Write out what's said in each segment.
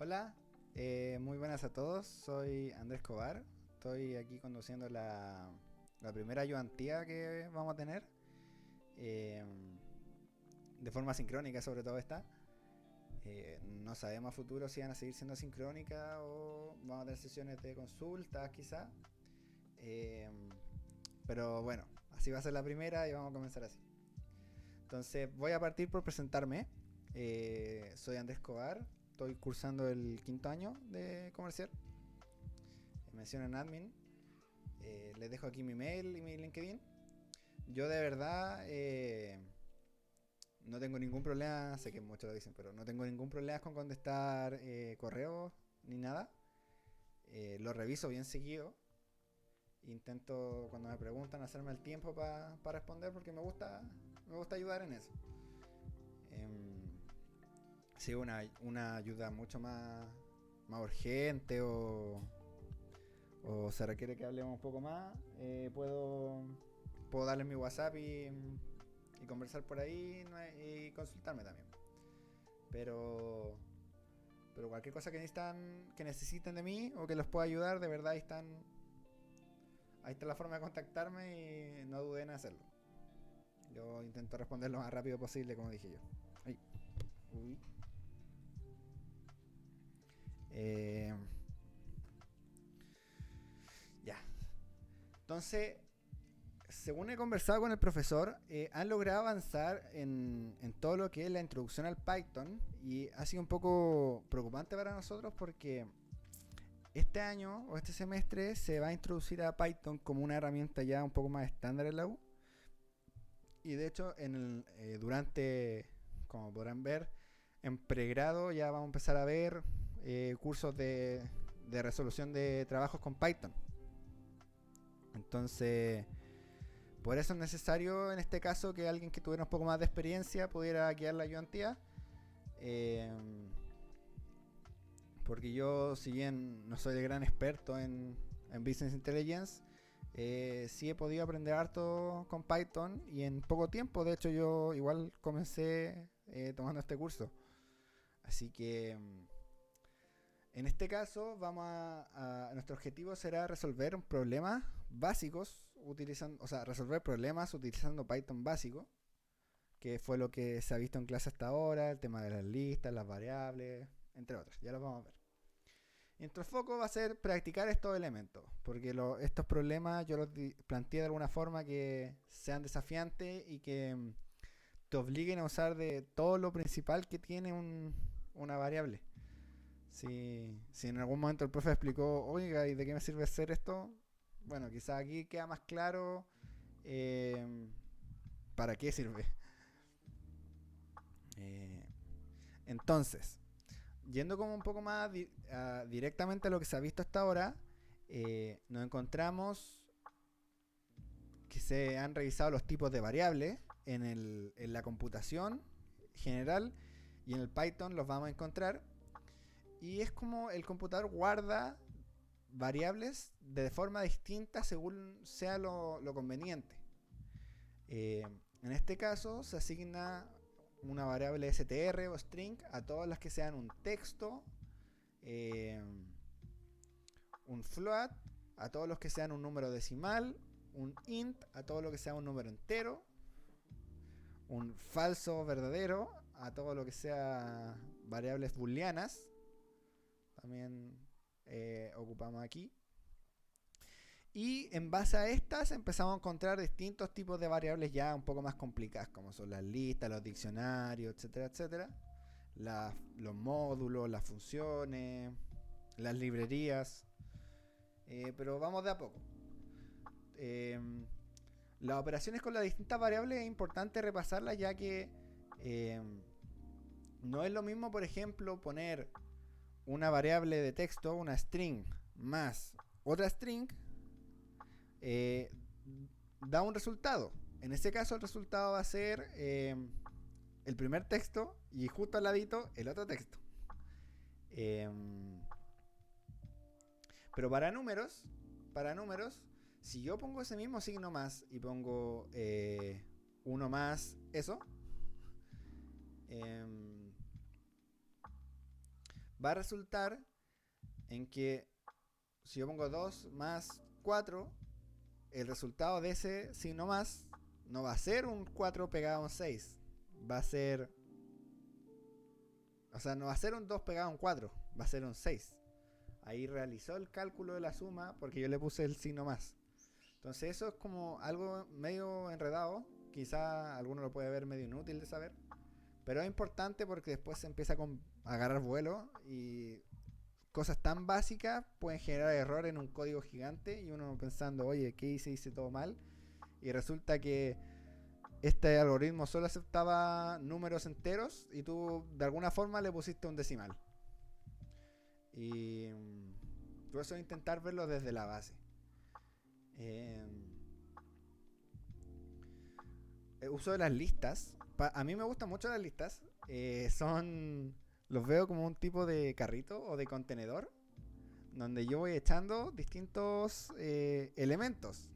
Hola, muy buenas a todos. Soy Andrés Cobar. Estoy aquí conduciendo la primera ayudantía que vamos a tener. eh, de forma sincrónica, sobre todo esta. No sabemos a futuro si van a seguir siendo sincrónicas o vamos a tener sesiones de consultas, quizá. Eh, pero bueno, así va a ser la primera y vamos a comenzar así. Entonces, voy a partir por presentarme. Soy Andrés Cobar. Estoy cursando el quinto año de comercial. Mención en admin. Les dejo aquí mi mail y mi LinkedIn. Yo de verdad no tengo ningún problema, sé que muchos lo dicen, pero no tengo ningún problema con contestar correos ni nada. Lo reviso bien seguido. Intento cuando me preguntan hacerme el tiempo para responder porque me gusta ayudar en eso. Si una ayuda mucho más urgente o se requiere que hablemos un poco más, puedo darles mi WhatsApp y conversar por ahí y consultarme también. Pero, pero cualquier cosa que necesiten de mí o que los pueda ayudar, de verdad ahí está la forma de contactarme y no duden en hacerlo. Yo intento responder lo más rápido posible, como dije yo. Ay. Uy. Eh, ya. Entonces, según he conversado con el profesor, han logrado avanzar en todo lo que es la introducción al Python y ha sido un poco preocupante para nosotros porque este año o este semestre se va a introducir a Python como una herramienta ya un poco más estándar en la U. Y de hecho, como podrán ver, en pregrado ya vamos a empezar a ver cursos de resolución de trabajos con Python. Entonces, por eso es necesario en este caso que alguien que tuviera un poco más de experiencia pudiera guiar la ayudantía. Eh, Porque yo, si bien no soy el gran experto en Business Intelligence, sí he podido aprender harto con Python y en poco tiempo. De hecho, yo igual comencé tomando este curso. Así que en este caso, nuestro objetivo será resolver problemas básicos utilizando, o sea, resolver problemas utilizando Python básico, que fue lo que se ha visto en clase hasta ahora, el tema de las listas, las variables, entre otros. Ya lo vamos a ver. Y nuestro foco va a ser practicar estos elementos, porque estos problemas yo los planteé de alguna forma que sean desafiantes y que te obliguen a usar de todo lo principal que tiene una variable. Si en algún momento el profe explicó, oiga, ¿y de qué me sirve hacer esto? Bueno, quizás aquí queda más claro eh, para qué sirve. Eh, entonces, yendo como un poco más directamente a lo que se ha visto hasta ahora, nos encontramos que se han revisado los tipos de variables en la computación general y en el Python los vamos a encontrar. Y es como el computador guarda variables de forma distinta según sea lo conveniente. En este caso se asigna una variable str o string a todas las que sean un texto, eh, un float a todos los que sean un número decimal, un int a todo lo que sea un número entero, un falso verdadero a todo lo que sea variables booleanas. También ocupamos aquí. Y en base a estas empezamos a encontrar distintos tipos de variables ya un poco más complicadas, como son las listas, los diccionarios, etcétera, etcétera. Los módulos, las funciones, las librerías. Pero vamos de a poco. Eh, las operaciones con las distintas variables es importante repasarlas ya que eh, no es lo mismo, por ejemplo, poner una variable de texto, una string, más otra string, eh, da un resultado. En este caso el resultado va a ser el primer texto y justo al ladito el otro texto. Eh, pero para números, si yo pongo ese mismo signo más y pongo uno más eso, eh, va a resultar en que si yo pongo 2 más 4, el resultado de ese signo más no va a ser un 4 pegado a un 6. Va a ser... O sea, no va a ser un 2 pegado a un 4, va a ser un 6. Ahí realizó el cálculo de la suma porque yo le puse el signo más. Entonces eso es como algo medio enredado. Quizá alguno lo puede ver medio inútil de saber. Pero es importante porque después se empieza a agarrar vuelo y cosas tan básicas pueden generar error en un código gigante y uno pensando, oye, ¿qué hice? Hice todo mal. Y resulta que este algoritmo solo aceptaba números enteros y tú de alguna forma le pusiste un decimal. Y por eso intentar verlo desde la base. El uso de las listas. A mí me gustan mucho las listas. Los veo como un tipo de carrito o de contenedor donde yo voy echando distintos elementos.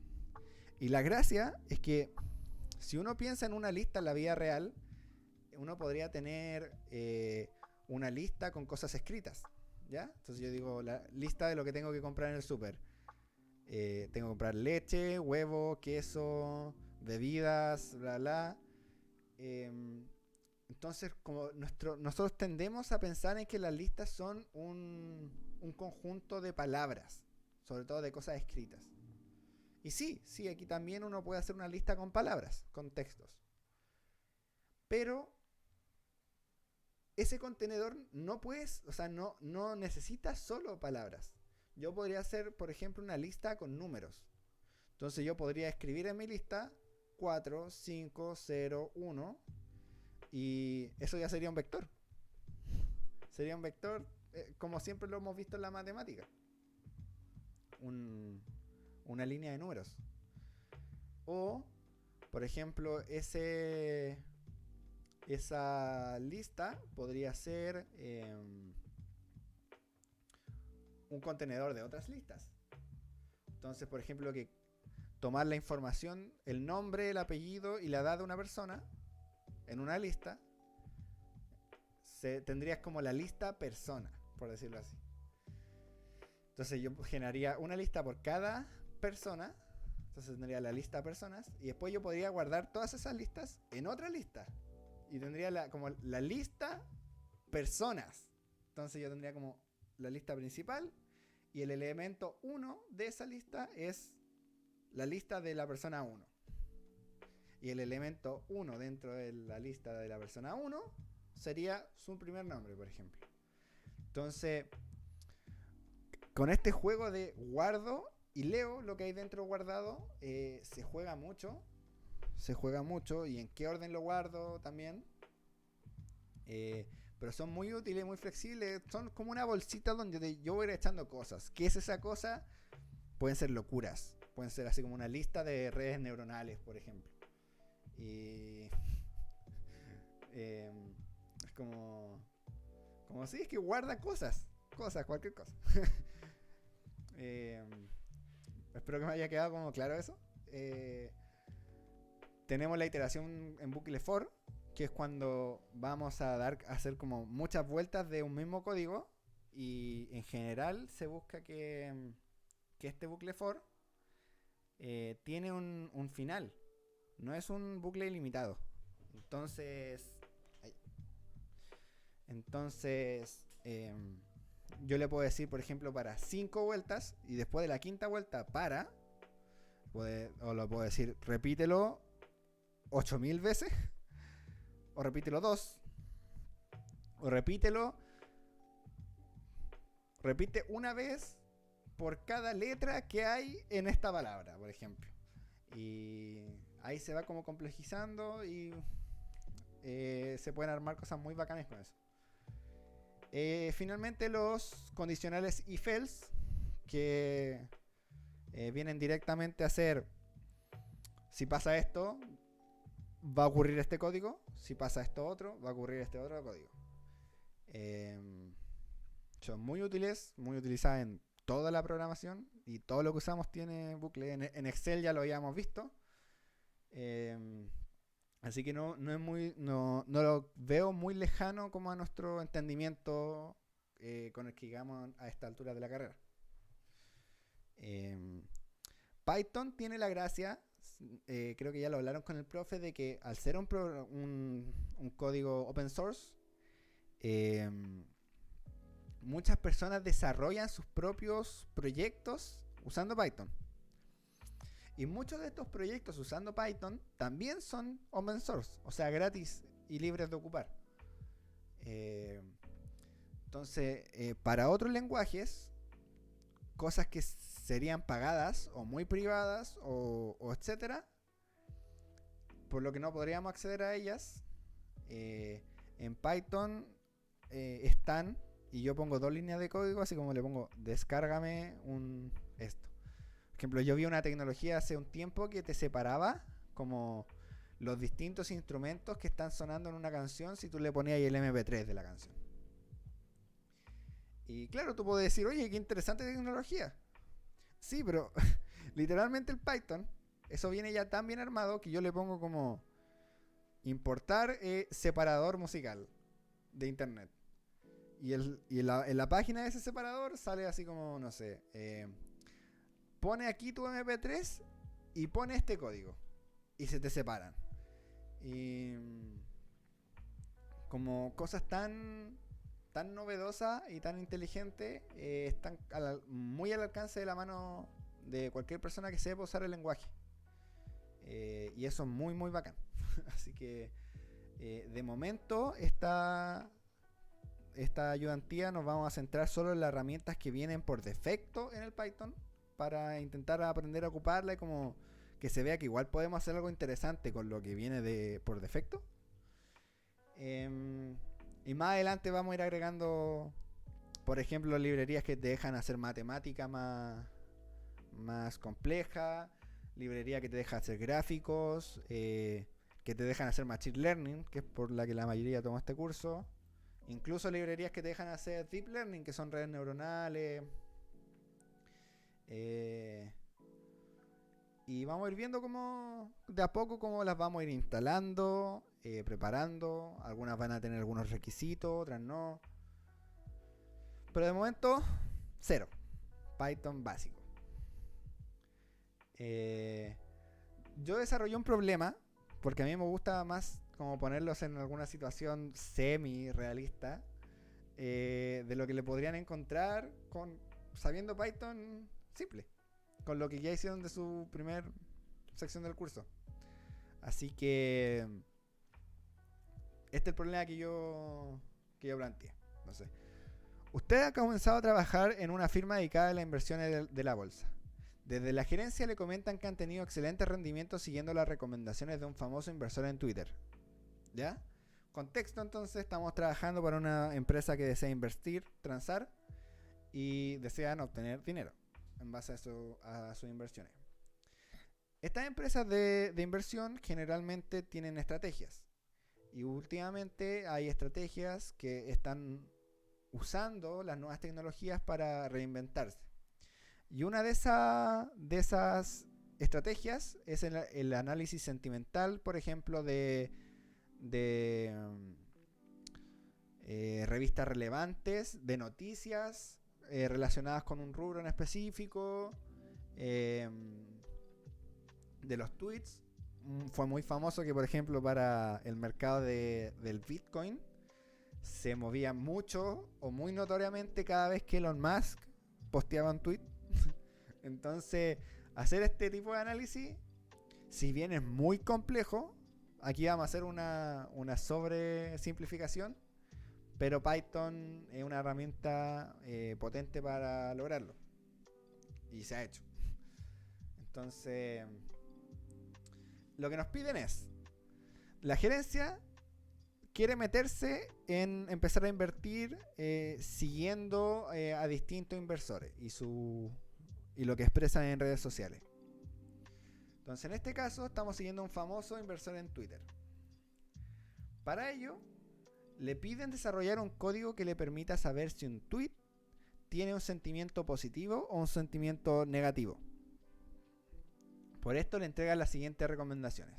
Y la gracia es que si uno piensa en una lista en la vida real, uno podría tener una lista con cosas escritas, ¿ya? Entonces yo digo, la lista de lo que tengo que comprar en el súper. Tengo que comprar leche, huevo, queso, bebidas, bla, bla. Entonces, como nosotros tendemos a pensar en que las listas son un conjunto de palabras, sobre todo de cosas escritas. Y sí, aquí también uno puede hacer una lista con palabras, con textos. Pero ese contenedor no necesita solo palabras. Yo podría hacer, por ejemplo, una lista con números. Entonces yo podría escribir en mi lista 4, 5, 0, 1 y eso ya sería un vector. Sería un vector como siempre lo hemos visto en la matemática. Una línea de números. O, por ejemplo, esa lista podría ser un contenedor de otras listas. Entonces, por ejemplo, que tomar la información, el nombre, el apellido y la edad de una persona en una lista, tendrías como la lista persona, por decirlo así. Entonces yo generaría una lista por cada persona. Entonces tendría la lista de personas y después yo podría guardar todas esas listas en otra lista. Y tendría como la lista personas. Entonces yo tendría como la lista principal y el elemento 1 de esa lista es la lista de la persona 1. Y el elemento 1 dentro de la lista de la persona 1 sería su primer nombre, por ejemplo. Entonces, con este juego de guardo y leo lo que hay dentro guardado, se juega mucho. Se juega mucho y en qué orden lo guardo también. Pero son muy útiles, muy flexibles. Son como una bolsita donde yo voy a ir echando cosas. ¿Qué es esa cosa? Pueden ser locuras. Pueden ser así como una lista de redes neuronales, por ejemplo. Y es como si es que guarda cosas, cualquier cosa. Espero que me haya quedado como claro eso. Tenemos la iteración en bucle for, que es cuando vamos a hacer como muchas vueltas de un mismo código y en general se busca que este bucle for tiene un final, no es un bucle ilimitado. Entonces yo le puedo decir, por ejemplo, para 5 vueltas y después de la quinta vuelta o lo puedo decir, repítelo 8000 veces, o repítelo 2, o repite una vez por cada letra que hay en esta palabra, por ejemplo. Y ahí se va como complejizando y se pueden armar cosas muy bacanas con eso. Finalmente los condicionales if-else, que vienen directamente a ser: si pasa esto, va a ocurrir este código. Si pasa esto otro, va a ocurrir este otro código. Son muy útiles, muy utilizadas en toda la programación. Y todo lo que usamos tiene bucle. En Excel ya lo habíamos visto. Así que no lo veo muy lejano como a nuestro entendimiento con el que llegamos a esta altura de la carrera. Python tiene la gracia, creo que ya lo hablaron con el profe, de que al ser un código open source, muchas personas desarrollan sus propios proyectos usando Python. Y muchos de estos proyectos usando Python también son open source, o sea, gratis y libres de ocupar. Entonces, para otros lenguajes, cosas que serían pagadas o muy privadas o etcétera, por lo que no podríamos acceder a ellas, en Python están, y yo pongo 2 líneas de código, así como le pongo descárgame esto. Por ejemplo, yo vi una tecnología hace un tiempo que te separaba como los distintos instrumentos que están sonando en una canción si tú le ponías el MP3 de la canción. Y claro, tú puedes decir, oye, qué interesante tecnología. Sí, pero literalmente el Python, eso viene ya tan bien armado que yo le pongo como importar separador musical de internet. Y en la página de ese separador sale así como, no sé, pone aquí tu MP3 y pone este código. Y se te separan. Y como cosas tan novedosas y tan inteligentes, están muy al alcance de la mano de cualquier persona que sepa usar el lenguaje. Y eso es muy, muy bacán. Así que de momento esta ayudantía nos vamos a centrar solo en las herramientas que vienen por defecto en el Python, para intentar aprender a ocuparla y como que se vea que igual podemos hacer algo interesante con lo que viene por defecto. Y más adelante vamos a ir agregando, por ejemplo, librerías que te dejan hacer matemática más compleja, librerías que te dejan hacer gráficos, que te dejan hacer machine learning, que es por la que la mayoría toma este curso. Incluso librerías que te dejan hacer deep learning, que son redes neuronales. Y vamos a ir viendo cómo de a poco cómo las vamos a ir instalando, preparando. Algunas van a tener algunos requisitos, otras no. Pero de momento, 0. Python básico. Yo desarrollé un problema, porque a mí me gusta más como ponerlos en alguna situación semi-realista, de lo que le podrían encontrar sabiendo Python simple, con lo que ya hicieron de su primer sección del curso. Así que este es el problema que yo planteé. No sé. Usted ha comenzado a trabajar en una firma dedicada a las inversiones de la bolsa. Desde la gerencia le comentan que han tenido excelentes rendimientos siguiendo las recomendaciones de un famoso inversor en Twitter. ¿Ya? Contexto, entonces, estamos trabajando para una empresa que desea invertir, transar y desean obtener dinero en base a sus inversiones. Estas empresas de inversión generalmente tienen estrategias, y últimamente hay estrategias que están usando las nuevas tecnologías para reinventarse. Y una de esas estrategias es el análisis sentimental, por ejemplo, de revistas relevantes, de noticias relacionadas con un rubro en específico, de los tweets. Fue muy famoso que, por ejemplo, para el mercado del Bitcoin se movía mucho o muy notoriamente cada vez que Elon Musk posteaba un tweet. Entonces, hacer este tipo de análisis, si bien es muy complejo, aquí vamos a hacer una sobresimplificación, pero Python es una herramienta potente para lograrlo. Y se ha hecho. Entonces, lo que nos piden es, la gerencia quiere meterse en empezar a invertir siguiendo a distintos inversores y lo que expresan en redes sociales. Entonces, en este caso, estamos siguiendo a un famoso inversor en Twitter. Para ello, le piden desarrollar un código que le permita saber si un tweet tiene un sentimiento positivo o un sentimiento negativo. Por esto le entregan las siguientes recomendaciones.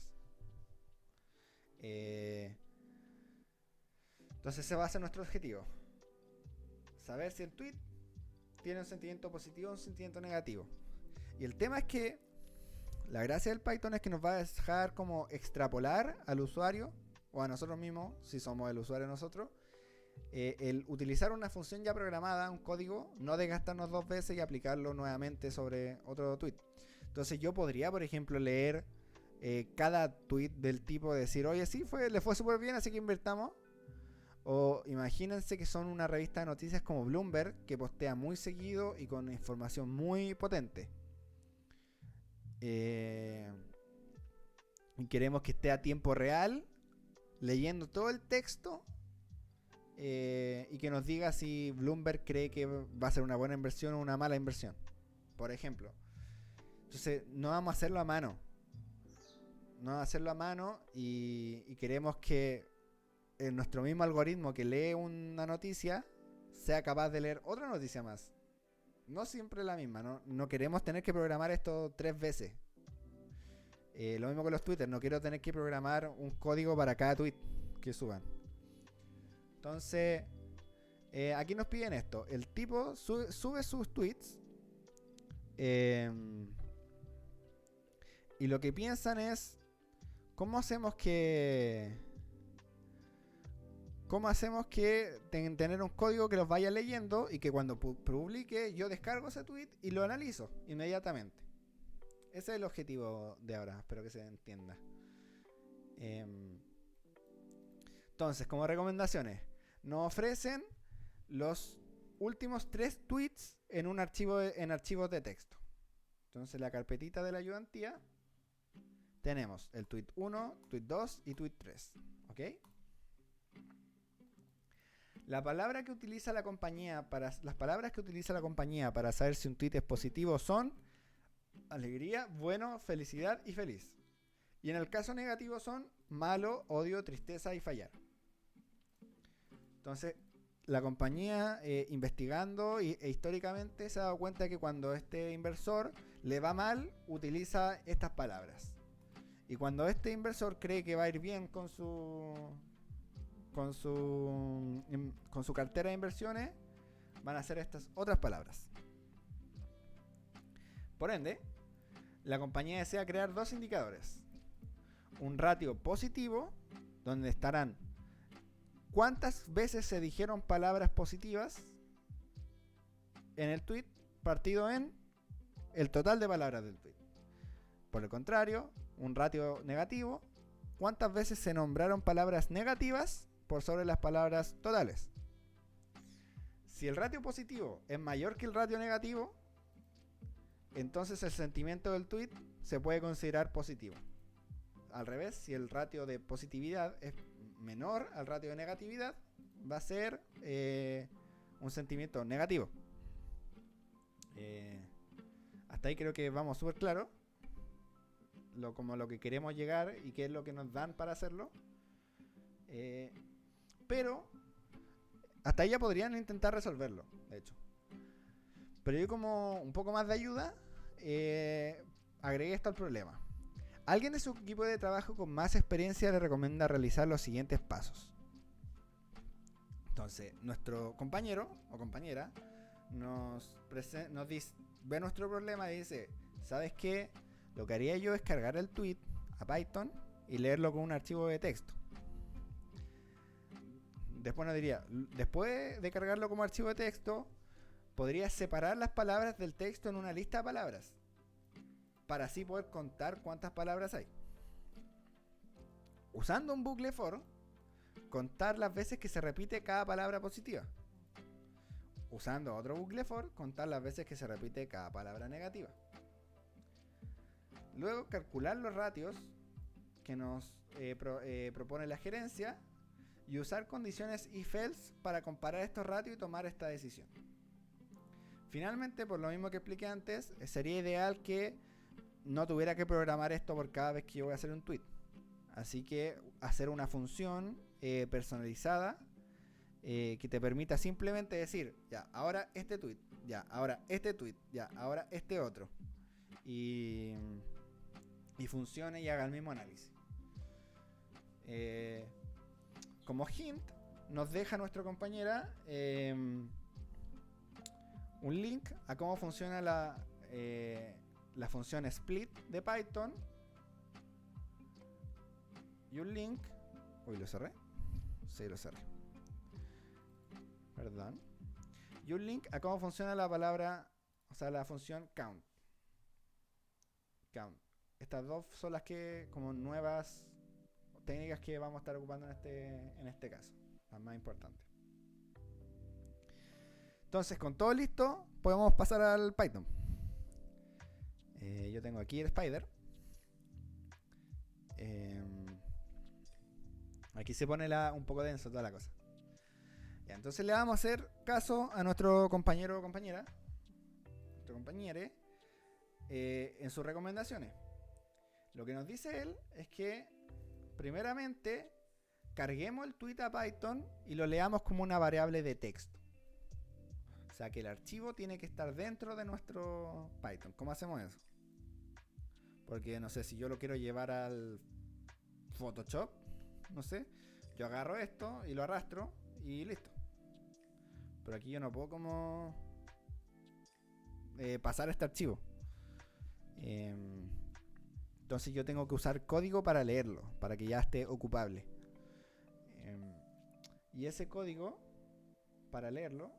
Entonces se basa en nuestro objetivo. saber si el tweet tiene un sentimiento positivo o un sentimiento negativo. Y el tema es que la gracia del Python es que nos va a dejar como extrapolar al usuario o a nosotros mismos, si somos el usuario nosotros, el utilizar una función ya programada, un código, no desgastarnos 2 veces y aplicarlo nuevamente sobre otro tweet. Entonces yo podría, por ejemplo, leer cada tweet del tipo de decir, oye, sí, le fue súper bien, así que invertamos. O imagínense que son una revista de noticias como Bloomberg, que postea muy seguido y con información muy potente. Y queremos que esté a tiempo real, leyendo todo el texto, y que nos diga si Bloomberg cree que va a ser una buena inversión o una mala inversión, por ejemplo. Entonces no vamos a hacerlo a mano. No vamos a hacerlo a mano y queremos que nuestro mismo algoritmo que lee una noticia sea capaz de leer otra noticia más. No siempre la misma. No queremos tener que programar esto 3 veces. Lo mismo con los Twitter. No quiero tener que programar un código para cada tweet que suban. Entonces, aquí nos piden esto. El tipo sube sus tweets. Y lo que piensan es, ¿cómo hacemos que tener un código que los vaya leyendo y que cuando publique yo descargo ese tweet y lo analizo inmediatamente? Ese es el objetivo de ahora, espero que se entienda. Entonces, como recomendaciones, nos ofrecen los últimos 3 tweets en un archivo en archivos de texto. Entonces, la carpetita de la ayudantía tenemos el tweet 1, tweet 2 y tweet 3. ¿Ok? Las palabras que utiliza la compañía para saber si un tweet es positivo son alegría, bueno, felicidad y feliz. Y en el caso negativo son malo, odio, tristeza y fallar. Entonces, la compañía investigando e históricamente se ha dado cuenta que cuando este inversor le va mal, utiliza estas palabras. Y cuando este inversor cree que va a ir bien con su cartera de inversiones, van a hacer estas otras palabras. Por ende, la compañía desea crear 2 indicadores. Un ratio positivo, donde estarán cuántas veces se dijeron palabras positivas en el tweet, partido en el total de palabras del tweet. Por el contrario, un ratio negativo, cuántas veces se nombraron palabras negativas por sobre las palabras totales. Si el ratio positivo es mayor que el ratio negativo, entonces el sentimiento del tweet se puede considerar positivo. Al revés, si el ratio de positividad es menor al ratio de negatividad, va a ser un sentimiento negativo. Hasta ahí creo que vamos súper claro. Como lo que queremos llegar y qué es lo que nos dan para hacerlo. Pero hasta ahí ya podrían intentar resolverlo, de hecho. Pero yo, como un poco más de ayuda, agregué esto al problema. Alguien de su equipo de trabajo con más experiencia le recomienda realizar los siguientes pasos. Entonces, nuestro compañero o compañera ve nuestro problema y dice, ¿sabes qué? Lo que haría yo es cargar el tweet a Python y leerlo con un archivo de texto. Después nos diría, después de cargarlo como archivo de texto, podrías separar las palabras del texto en una lista de palabras, para así poder contar cuántas palabras hay. Usando un bucle for, contar las veces que se repite cada palabra positiva. Usando otro bucle for, contar las veces que se repite cada palabra negativa. Luego, calcular los ratios que nos propone la gerencia y usar condiciones if-else para comparar estos ratios y tomar esta decisión. Finalmente, por lo mismo que expliqué antes, sería ideal que no tuviera que programar esto por cada vez que yo voy a hacer un tweet. Así que hacer una función personalizada que te permita simplemente decir, ya, ahora este tweet, ya, ahora este tweet, ya, ahora este otro. Y funcione y haga el mismo análisis. Como hint, nos deja nuestra compañera un link a cómo funciona la función split de Python y un link. Uy, ¿lo cerré? Sí, lo cerré. Perdón. Y un link a cómo funciona la palabra, o sea, la función count. Count. Estas dos son las que, como nuevas técnicas que vamos a estar ocupando en este caso. Las más importantes. Entonces, con todo listo, podemos pasar al Python. Yo tengo aquí el Spider. Aquí se pone un poco denso toda la cosa. Ya, entonces le vamos a hacer caso a nuestro compañero o compañera, nuestro compañere, en sus recomendaciones. Lo que nos dice él es que, primeramente, carguemos el tweet a Python y lo leamos como una variable de texto. O sea, que el archivo tiene que estar dentro de nuestro Python. ¿Cómo hacemos eso? Porque, no sé, si yo lo quiero llevar al Photoshop, no sé, yo agarro esto y lo arrastro y listo. Pero aquí yo no puedo como pasar este archivo. Entonces yo tengo que usar código para leerlo, para que ya esté ocupable. Y ese código, para leerlo,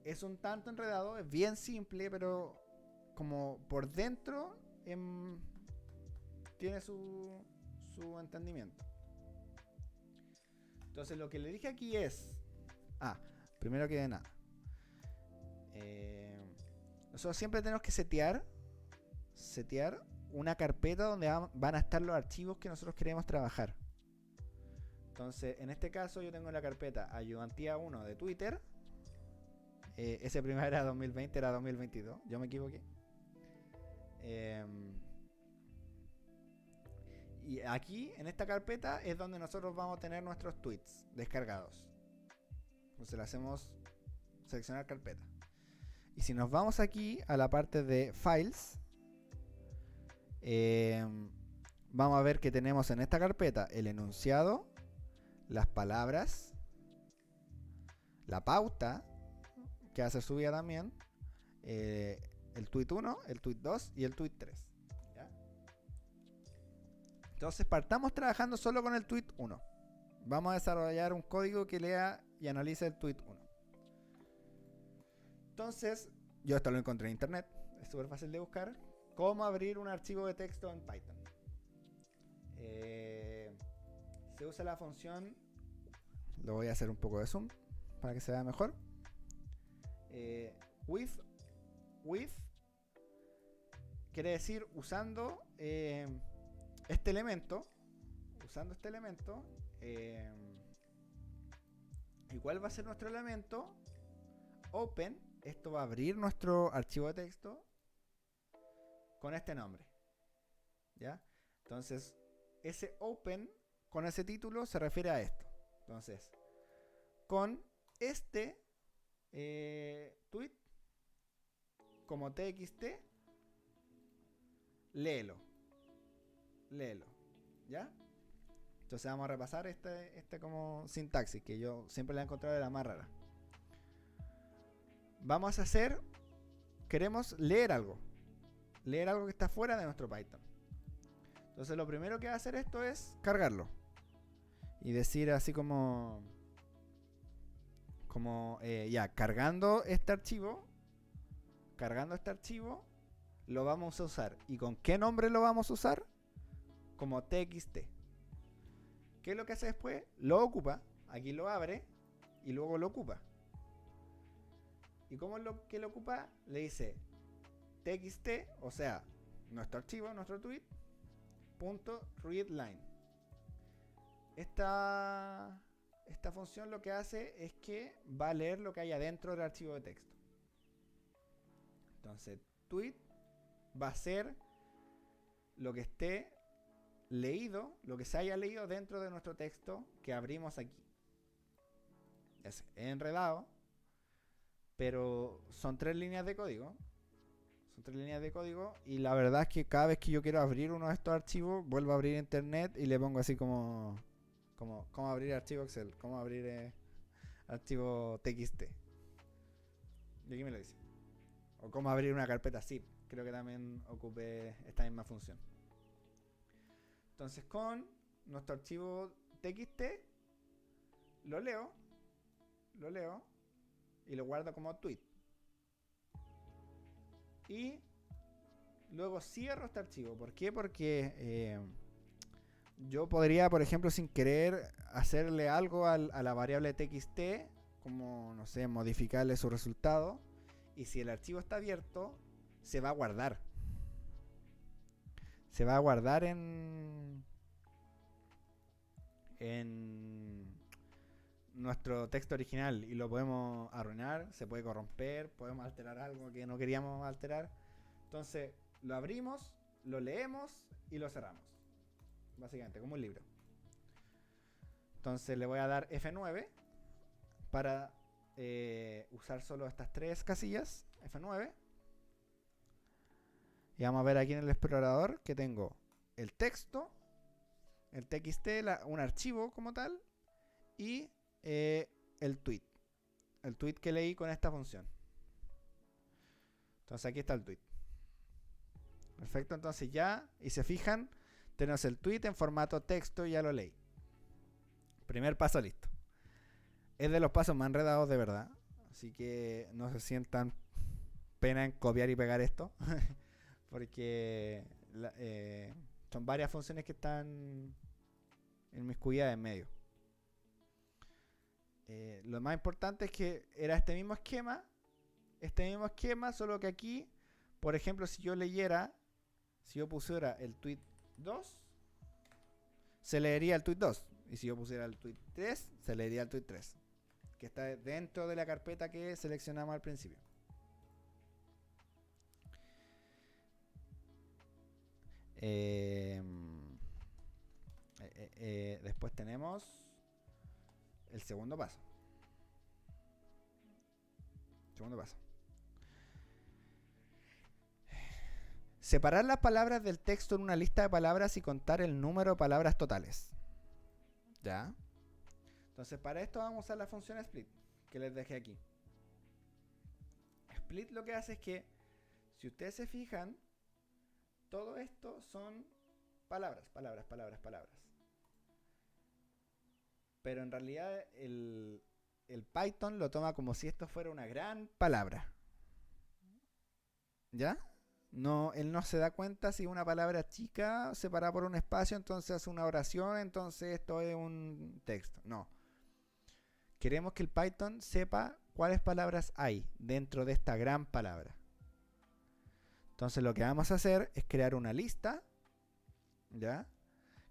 es un tanto enredado, es bien simple, pero como por dentro tiene su entendimiento. Entonces lo que le dije aquí es... primero que nada, nosotros siempre tenemos que setear una carpeta donde van a estar los archivos que nosotros queremos trabajar. Entonces, en este caso yo tengo la carpeta ayudantía 1 de Twitter. Ese primero era 2020, era 2022. Yo me equivoqué. Y aquí, en esta carpeta, es donde nosotros vamos a tener nuestros tweets descargados. Entonces le hacemos seleccionar carpeta. Y si nos vamos aquí a la parte de Files, vamos a ver que tenemos en esta carpeta el enunciado, las palabras, la pauta, que hace subida también, el tweet 1, el tweet 2 y el tweet 3. ¿Ya? Entonces partamos trabajando solo con el tweet 1. Vamos a desarrollar un código que lea y analice el tweet 1. Entonces, yo esto lo encontré en internet, es súper fácil de buscar. ¿Cómo abrir un archivo de texto en Python? Se usa la función, lo voy a hacer un poco de zoom para que se vea mejor. With quiere decir usando este elemento. ¿Y cuál va a ser nuestro elemento? Open. Esto va a abrir nuestro archivo de texto con este nombre. ¿Ya? Entonces, ese open con ese título se refiere a esto. Entonces, con este tweet como txt, léelo. ¿Ya? Entonces vamos a repasar este como sintaxis que yo siempre la he encontrado de la más rara. Vamos a hacer, queremos leer algo que está fuera de nuestro Python. Entonces lo primero que va a hacer esto es cargarlo y decir así como ya, cargando este archivo, lo vamos a usar. ¿Y con qué nombre lo vamos a usar? Como txt. ¿Qué es lo que hace después? Lo ocupa, aquí lo abre y luego lo ocupa. ¿Y cómo es lo que lo ocupa? Le dice txt, o sea, nuestro archivo, nuestro tweet, punto readline. Esta función lo que hace es que va a leer lo que hay adentro del archivo de texto. Entonces, tweet va a ser lo que esté leído, lo que se haya leído dentro de nuestro texto que abrimos aquí. Es enredado, pero son 3 líneas de código. Y la verdad es que cada vez que yo quiero abrir uno de estos archivos, vuelvo a abrir internet y le pongo así como cómo abrir archivo Excel, cómo abrir archivo txt. Y aquí me lo dice. O cómo abrir una carpeta zip. Creo que también ocupe esta misma función. Entonces con nuestro archivo txt lo leo y lo guardo como tweet. Y luego cierro este archivo. ¿Por qué? Porque yo podría, por ejemplo, sin querer hacerle algo a la variable txt, como, no sé, modificarle su resultado. Y si el archivo está abierto, se va a guardar. Se va a guardar en nuestro texto original y lo podemos arruinar, se puede corromper, podemos alterar algo que no queríamos alterar. Entonces lo abrimos, lo leemos y lo cerramos. Básicamente, como un libro. Entonces le voy a dar F9 para usar solo estas tres casillas. F9. Y vamos a ver aquí en el explorador que tengo el texto, el txt, un archivo como tal, y el tweet. El tweet que leí con esta función. Entonces aquí está el tweet. Perfecto, entonces ya, y se fijan, tenemos el tweet en formato texto y ya lo leí. Primer paso listo. Es de los pasos más enredados de verdad. Así que no se sientan pena en copiar y pegar esto. Porque son varias funciones que están inmiscuidas en medio. Lo más importante es que era este mismo esquema, solo que aquí, por ejemplo, si yo pusiera el tweet 2, se leería el tweet 2. Y si yo pusiera el tweet 3, se leería el tweet 3, que está dentro de la carpeta que seleccionamos al principio. Después tenemos el segundo paso. Separar las palabras del texto en una lista de palabras y contar el número de palabras totales. ¿Ya? Entonces para esto vamos a usar la función split que les dejé aquí. Split lo que hace es que, si ustedes se fijan, todo esto son palabras. Pero en realidad el Python lo toma como si esto fuera una gran palabra. ¿Ya? No, él no se da cuenta si una palabra chica separada por un espacio, entonces hace una oración, entonces esto es un texto. No. Queremos que el Python sepa cuáles palabras hay dentro de esta gran palabra. Entonces lo que vamos a hacer es crear una lista, ¿ya?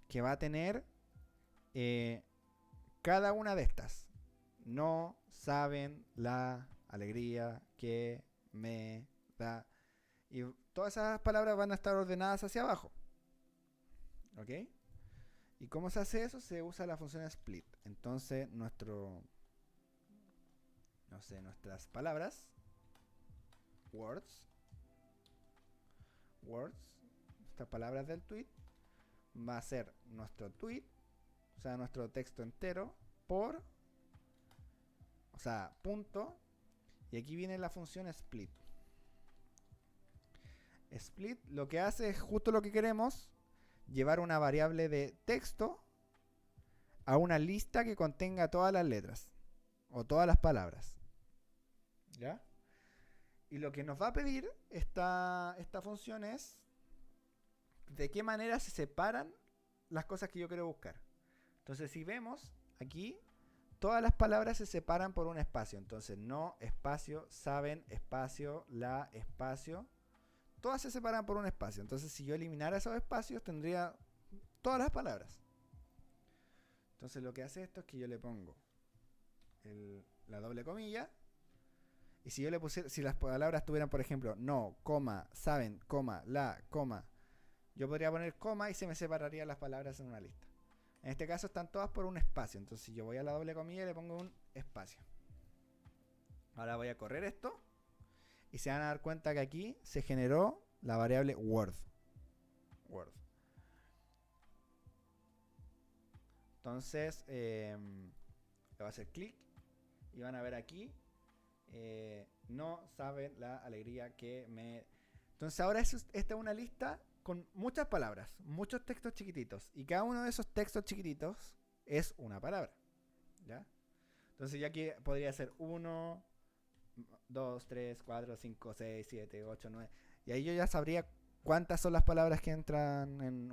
Que va a tener cada una de estas. No saben la alegría que me da. Y todas esas palabras van a estar ordenadas hacia abajo. ¿Ok? ¿Y cómo se hace eso? Se usa la función split. Entonces nuestras palabras, words, estas palabras del tweet, va a ser nuestro tweet, o sea, nuestro texto entero, punto, y aquí viene la función split. Split lo que hace es justo lo que queremos, llevar una variable de texto a una lista que contenga todas las letras o todas las palabras. ¿Ya? Y lo que nos va a pedir esta función es de qué manera se separan las cosas que yo quiero buscar. Entonces, si vemos aquí, todas las palabras se separan por un espacio. Entonces, no, espacio, saben, espacio, la, espacio. Todas se separan por un espacio. Entonces, si yo eliminara esos espacios, tendría todas las palabras. Entonces, lo que hace esto es que yo le pongo la doble comilla. Y si yo le pusiera, si las palabras tuvieran, por ejemplo, no, coma, saben, coma, la, coma, yo podría poner coma y se me separarían las palabras en una lista. En este caso están todas por un espacio. Entonces, si yo voy a la doble comilla, le pongo un espacio. Ahora voy a correr esto. Y se van a dar cuenta que aquí se generó la variable word. Entonces, le voy a hacer clic. Y van a ver aquí no saben la alegría que me... Entonces ahora esta es una lista con muchas palabras, muchos textos chiquititos. Y cada uno de esos textos chiquititos es una palabra. ¿Ya? Entonces ya aquí podría ser 1, 2, 3, 4, 5, 6, 7, 8, 9. Y ahí yo ya sabría cuántas son las palabras que entran en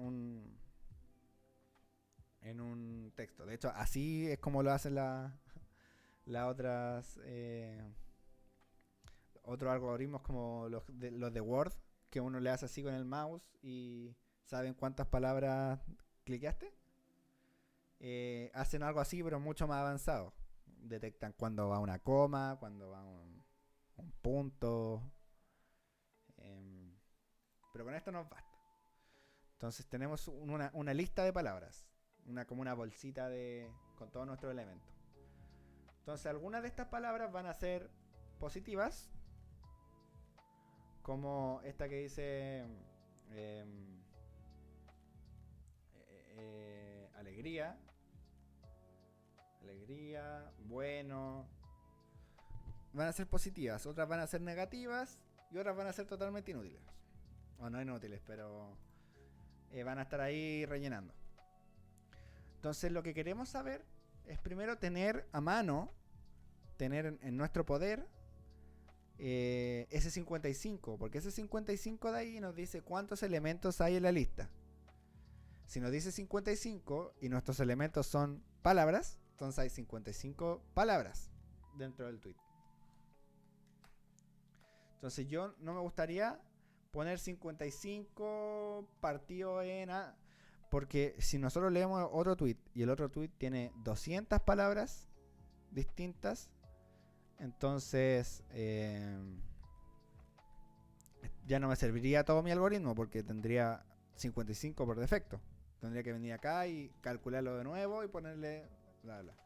un texto. De hecho, así es como lo hacen las otras... otros algoritmos como los de Word, que uno le hace así con el mouse y saben cuántas palabras cliqueaste. Hacen algo así, pero mucho más avanzado. Detectan cuando va una coma, cuando va un punto. Pero con esto nos basta. Entonces tenemos una lista de palabras. Como una bolsita con todos nuestros elementos. Entonces algunas de estas palabras van a ser positivas, como esta que dice alegría, bueno. Van a ser positivas, otras van a ser negativas y otras van a ser totalmente inútiles. O no inútiles, pero van a estar ahí rellenando. Entonces lo que queremos saber es primero tener a mano, tener en nuestro poder ese 55, porque ese 55 de ahí nos dice cuántos elementos hay en la lista. Si nos dice 55 y nuestros elementos son palabras, entonces hay 55 palabras dentro del tweet. Entonces yo no me gustaría poner 55 partido en A, porque si nosotros leemos otro tweet y el otro tweet tiene 200 palabras distintas, entonces ya no me serviría todo mi algoritmo, porque tendría 55 por defecto. Tendría que venir acá y calcularlo de nuevo y ponerle bla bla.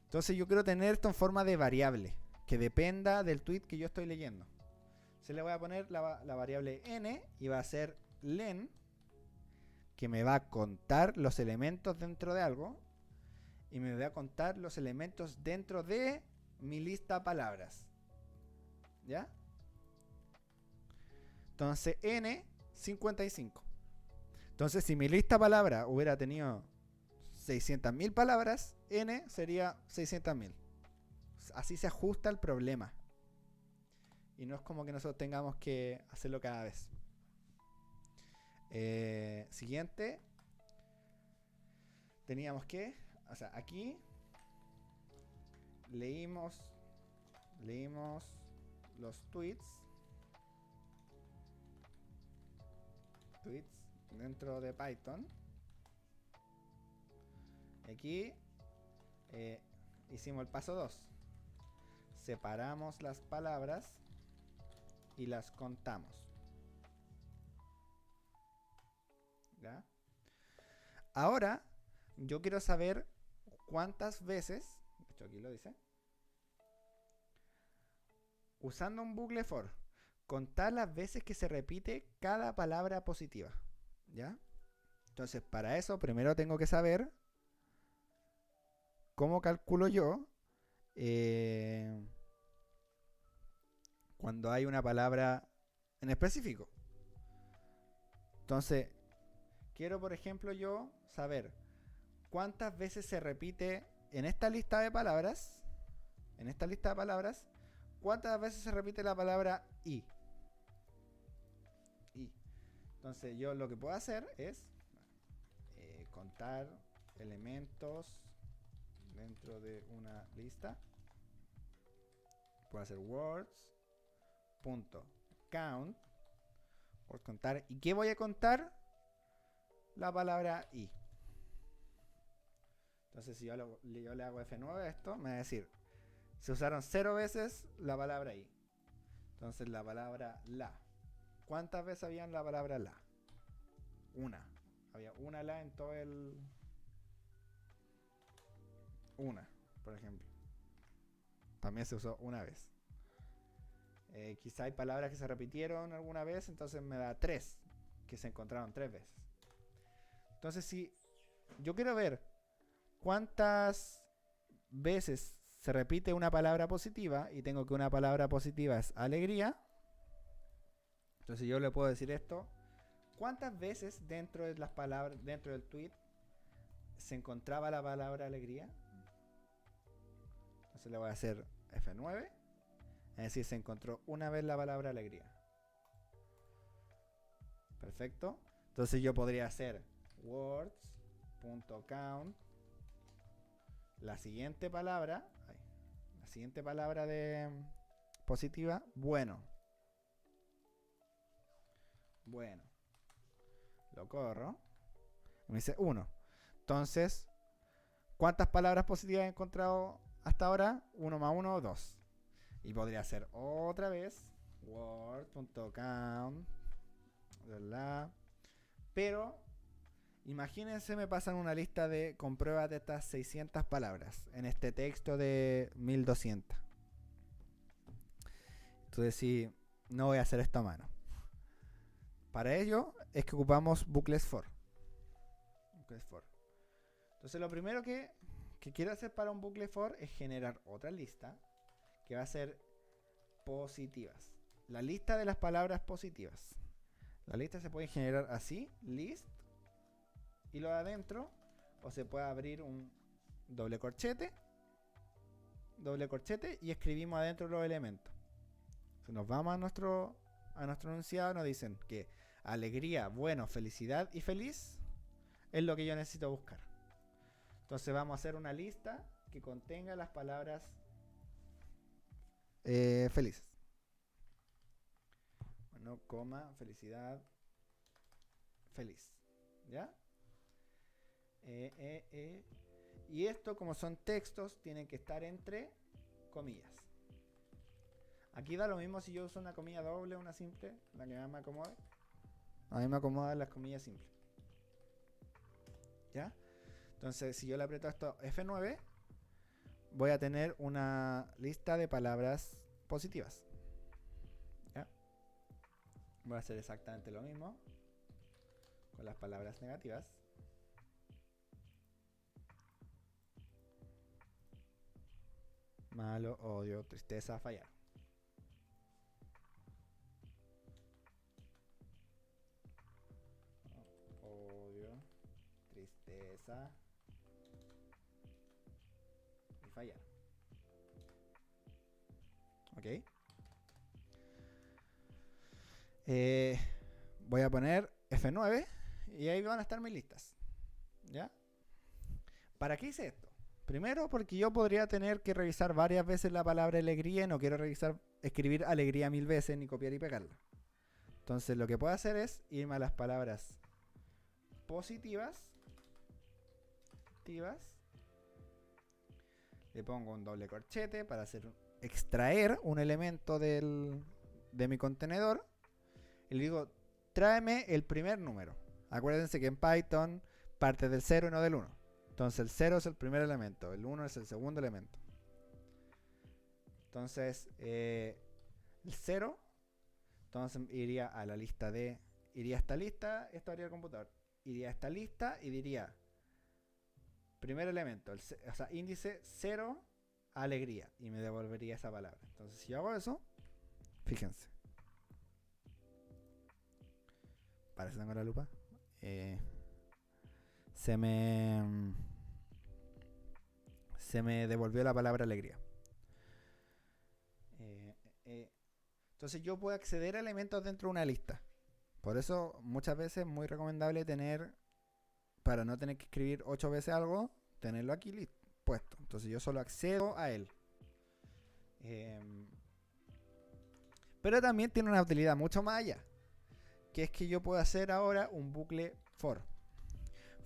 Entonces yo quiero tener esto en forma de variable, que dependa del tweet que yo estoy leyendo. Se le voy a poner la variable n y va a ser len, que me va a contar los elementos dentro de algo y me va a contar los elementos dentro de mi lista palabras. ¿Ya? Entonces n 55. Entonces si mi lista palabra hubiera tenido 600.000 palabras, n sería 600.000. Así se ajusta el problema. Y no es como que nosotros tengamos que hacerlo cada vez. Siguiente. Teníamos que... O sea, aquí leímos los tweets dentro de Python. Aquí hicimos el paso 2. Separamos las palabras y las contamos. ¿Ya? Ahora yo quiero saber cuántas veces, de hecho aquí lo dice, usando un bucle for, contar las veces que se repite cada palabra positiva. ¿Ya? Entonces para eso primero tengo que saber cómo calculo yo cuando hay una palabra en específico. Entonces quiero, por ejemplo, yo saber cuántas veces se repite en esta lista de palabras. En esta lista de palabras, cuántas veces se repite la palabra y. Entonces yo lo que puedo hacer es contar elementos dentro de una lista. Puedo hacer words.count por contar. ¿Y qué voy a contar? La palabra i. Entonces si yo le hago F9 a esto, me va a decir, se usaron 0 veces la palabra i. Entonces la palabra la. ¿Cuántas veces había en la palabra la? Una. Había una la en todo el... Una, por ejemplo. También se usó una vez. Quizá hay palabras que se repitieron alguna vez, entonces me da 3, que se encontraron 3 veces. Entonces si yo quiero ver cuántas veces se repite una palabra positiva y tengo que una palabra positiva es alegría. Entonces yo le puedo decir esto. ¿Cuántas veces dentro de las palabras, dentro del tweet, se encontraba la palabra alegría? Entonces le voy a hacer F9. Es decir, se encontró una vez la palabra alegría. Perfecto. Entonces yo podría hacer words.count la siguiente palabra de positiva, bueno. Lo corro y me dice 1. Entonces, ¿cuántas palabras positivas he encontrado hasta ahora? 1 más 1, 2. Y podría hacer otra vez word.count, pero imagínense, me pasan una lista de compruébate estas 600 palabras en este texto de 1200. Entonces, sí, no voy a hacer esto a mano. Para ello es que ocupamos bucles for. Entonces, lo primero que quiero hacer para un bucle for es generar otra lista que va a ser positivas. La lista de las palabras positivas. La lista se puede generar así, list, y lo de adentro, o se puede abrir un doble corchete y escribimos adentro los elementos. Si nos vamos a nuestro enunciado, nos dicen que alegría, bueno, felicidad y feliz es lo que yo necesito buscar. Entonces vamos a hacer una lista que contenga las palabras felices. Bueno, coma, felicidad, feliz. ¿Ya? Y esto, como son textos, tienen que estar entre comillas. Aquí da lo mismo si yo uso una comilla doble o una simple, la que más me acomode. A mí me acomodan las comillas simples. ¿Ya? Entonces, si yo le aprieto esto F9, voy a tener una lista de palabras positivas. ¿Ya? Voy a hacer exactamente lo mismo con las palabras negativas. Malo, odio, tristeza, fallar. Odio, tristeza y fallar. Ok. Voy a poner F9 y ahí van a estar mis listas. ¿Ya? ¿Para qué hice esto? Primero, porque yo podría tener que revisar varias veces la palabra alegría y no quiero escribir alegría 1000 veces ni copiar y pegarla. Entonces lo que puedo hacer es irme a las palabras positivas. Le pongo un doble corchete para extraer un elemento de mi contenedor. Y le digo, tráeme el primer número. Acuérdense que en Python parte del 0 y no del 1. Entonces el 0 es el primer elemento, el 1 es el segundo elemento. Entonces el 0, entonces iría a la lista iría a esta lista, esto haría el computador. Iría a esta lista y diría, primer elemento, o sea, índice 0, alegría. Y me devolvería esa palabra. Entonces si yo hago eso, fíjense. Parece que tengo la lupa. Se me devolvió la palabra alegría. Entonces yo puedo acceder a elementos dentro de una lista. Por eso muchas veces es muy recomendable para no tener que escribir 8 veces algo, tenerlo aquí puesto. Entonces yo solo accedo a él. Pero también tiene una utilidad mucho más allá, que es que yo puedo hacer ahora un bucle for.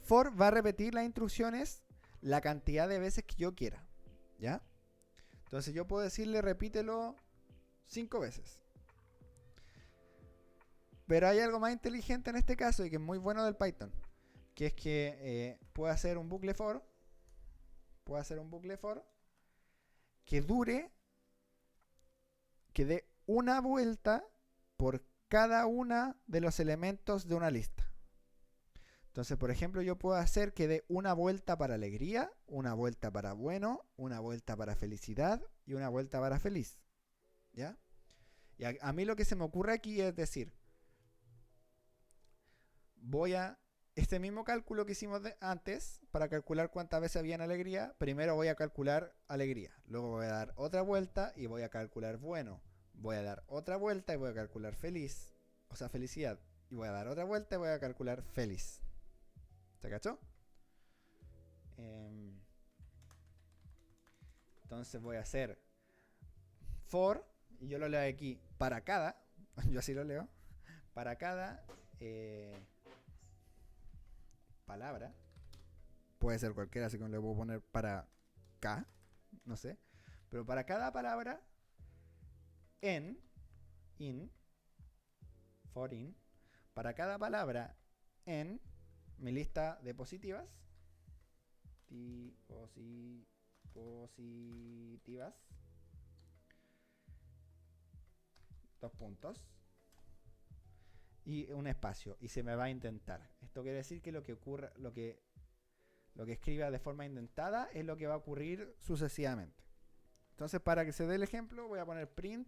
For va a repetir las instrucciones la cantidad de veces que yo quiera. ¿Ya? Entonces yo puedo decirle repítelo 5 veces. Pero hay algo más inteligente en este caso y que es muy bueno del Python, que es que puedo hacer un bucle for. Que dé una vuelta por cada una de los elementos de una lista. Entonces, por ejemplo, yo puedo hacer que dé una vuelta para alegría, una vuelta para bueno, una vuelta para felicidad y una vuelta para feliz. ¿Ya? Y a mí lo que se me ocurre aquí es decir, voy a este mismo cálculo que hicimos antes para calcular cuántas veces había en alegría. Primero voy a calcular alegría, luego voy a dar otra vuelta y voy a calcular bueno, voy a dar otra vuelta y voy a calcular feliz, o sea, felicidad, y voy a dar otra vuelta y voy a calcular feliz. ¿Se cachó? Entonces voy a hacer for, y yo lo leo aquí, para cada, yo así lo leo, para cada palabra, puede ser cualquiera, así que le puedo poner para K, no sé, pero para cada palabra in, for in, para cada palabra en mi lista de positivas, positivas, 2 puntos y un espacio, y se me va a intentar. Esto quiere decir que lo que ocurra, lo que escriba de forma indentada es lo que va a ocurrir sucesivamente. Entonces, para que se dé el ejemplo, voy a poner print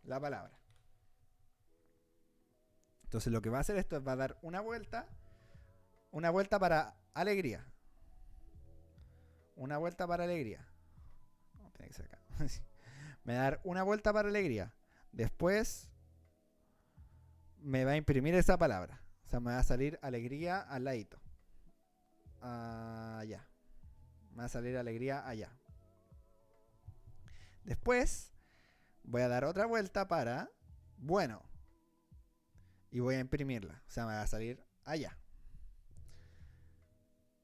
la palabra. Entonces, lo que va a hacer esto es va a dar una vuelta para alegría, una vuelta para alegría. No, tiene que ser acá. Me va a dar una vuelta para alegría. Después me va a imprimir esa palabra. O sea, me va a salir alegría al ladito. Allá. Me va a salir alegría allá. Después voy a dar otra vuelta para bueno. Y voy a imprimirla. O sea, me va a salir allá.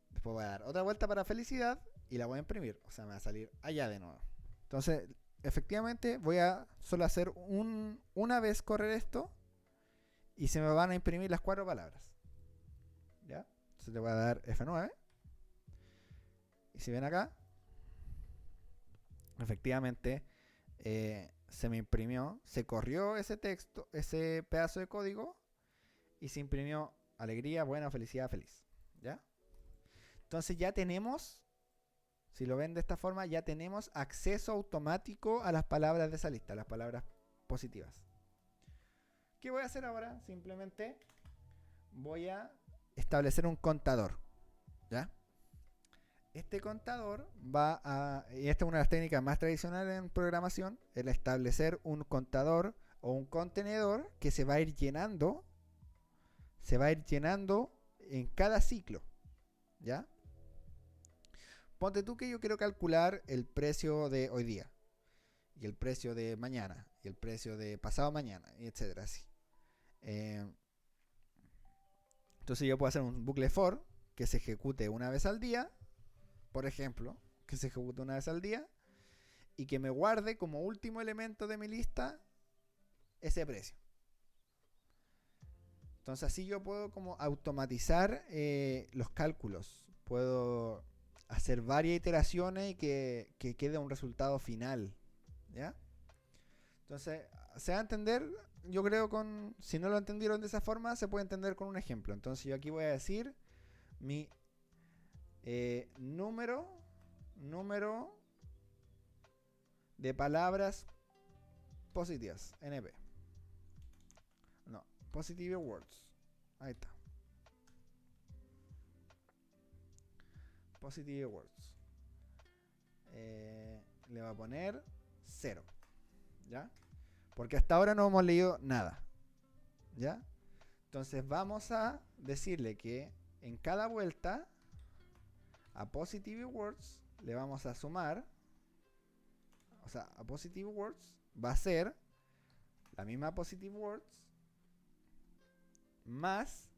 Después voy a dar otra vuelta para felicidad y la voy a imprimir. O sea, me va a salir allá de nuevo. Entonces, efectivamente, voy a solo hacer una vez correr esto y se me van a imprimir las 4 palabras. ¿Ya? Entonces le voy a dar F9. Y si ven acá, efectivamente se me imprimió, se corrió ese texto, ese pedazo de código y se imprimió alegría, buena, felicidad, feliz. ¿Ya? Entonces ya tenemos, si lo ven de esta forma, ya tenemos acceso automático a las palabras de esa lista, las palabras positivas. ¿Qué voy a hacer ahora? Simplemente voy a establecer un contador. ¿Ya? Este contador va a, y esta es una de las técnicas más tradicionales en programación, el establecer un contador o un contenedor que se va a ir llenando en cada ciclo. ¿Ya? Ponte tú que yo quiero calcular el precio de hoy día, y el precio de mañana, y el precio de pasado mañana, y etcétera, así. Entonces yo puedo hacer un bucle for que se ejecute una vez al día, por ejemplo, que se ejecute una vez al día, y que me guarde como último elemento de mi lista ese precio. Entonces así yo puedo como automatizar los cálculos. Puedo hacer varias iteraciones y que quede un resultado final. ¿Ya? Entonces, se va a entender, yo creo, si no lo entendieron de esa forma, se puede entender con un ejemplo. Entonces yo aquí voy a decir mi número de palabras positivas, NP. No, positive words. Ahí está. Positive words. Le va a poner 0. ¿Ya? Porque hasta ahora no hemos leído nada. ¿Ya? Entonces vamos a decirle que en cada vuelta a positive words le vamos a sumar, o sea, a positive words va a ser la misma positive words más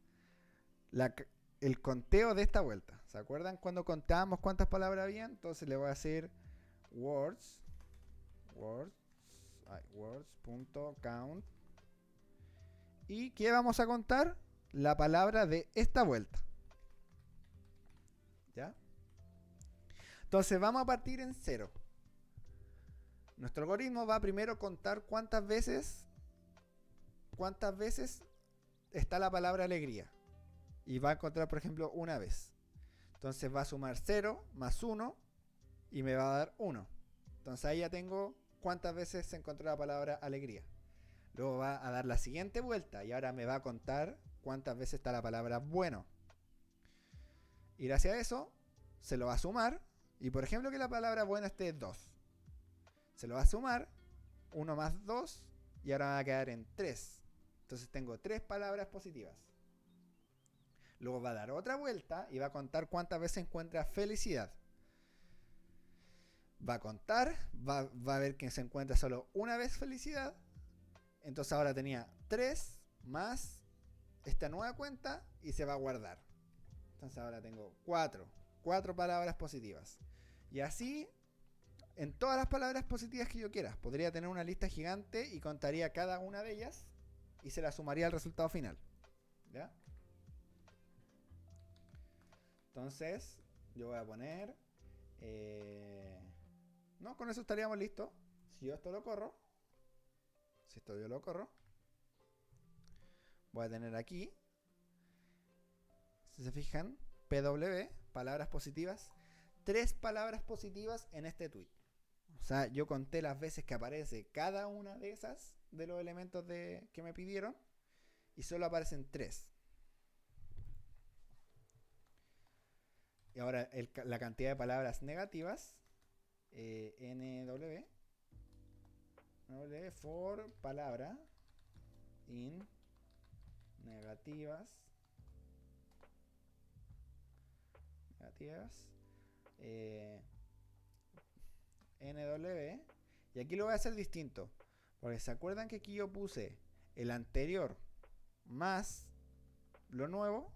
el conteo de esta vuelta. ¿Se acuerdan cuando contábamos cuántas palabras había? Entonces le voy a decir words.count. ¿Y qué vamos a contar? La palabra de esta vuelta. ¿Ya? Entonces vamos a partir en 0. Nuestro algoritmo va a primero contar cuántas veces está la palabra alegría. y va a encontrar, por ejemplo, una vez. Entonces va a sumar 0 más 1 y me va a dar 1. Entonces ahí ya tengo cuántas veces se encontró la palabra alegría. Luego va a dar la siguiente vuelta y ahora me va a contar cuántas veces está la palabra bueno. Y gracias a eso se lo va a sumar. Y por ejemplo que la palabra bueno esté 2. Se lo va a sumar 1 más 2 y ahora va a quedar en 3. Entonces tengo 3 palabras positivas. Luego va a dar otra vuelta y va a contar cuántas veces encuentra felicidad. Va a contar, va a ver que se encuentra solo una vez felicidad. Entonces ahora tenía 3 más esta nueva cuenta y se va a guardar. Entonces ahora tengo 4 palabras positivas. Y así en todas las palabras positivas que yo quiera. Podría tener una lista gigante y contaría cada una de ellas y se la sumaría al resultado final. ¿Ya? Entonces yo voy a poner... no, con eso estaríamos listos. Si yo esto lo corro. Si esto yo lo corro. Voy a tener aquí. Si se fijan, PW, palabras positivas. 3 palabras positivas en este tweet. O sea, yo conté las veces que aparece cada una de esas, de los elementos que me pidieron, y solo aparecen 3. Y ahora la cantidad de palabras negativas, NW, for palabra in negativas, NW, y aquí lo voy a hacer distinto, porque se acuerdan que aquí yo puse el anterior más lo nuevo,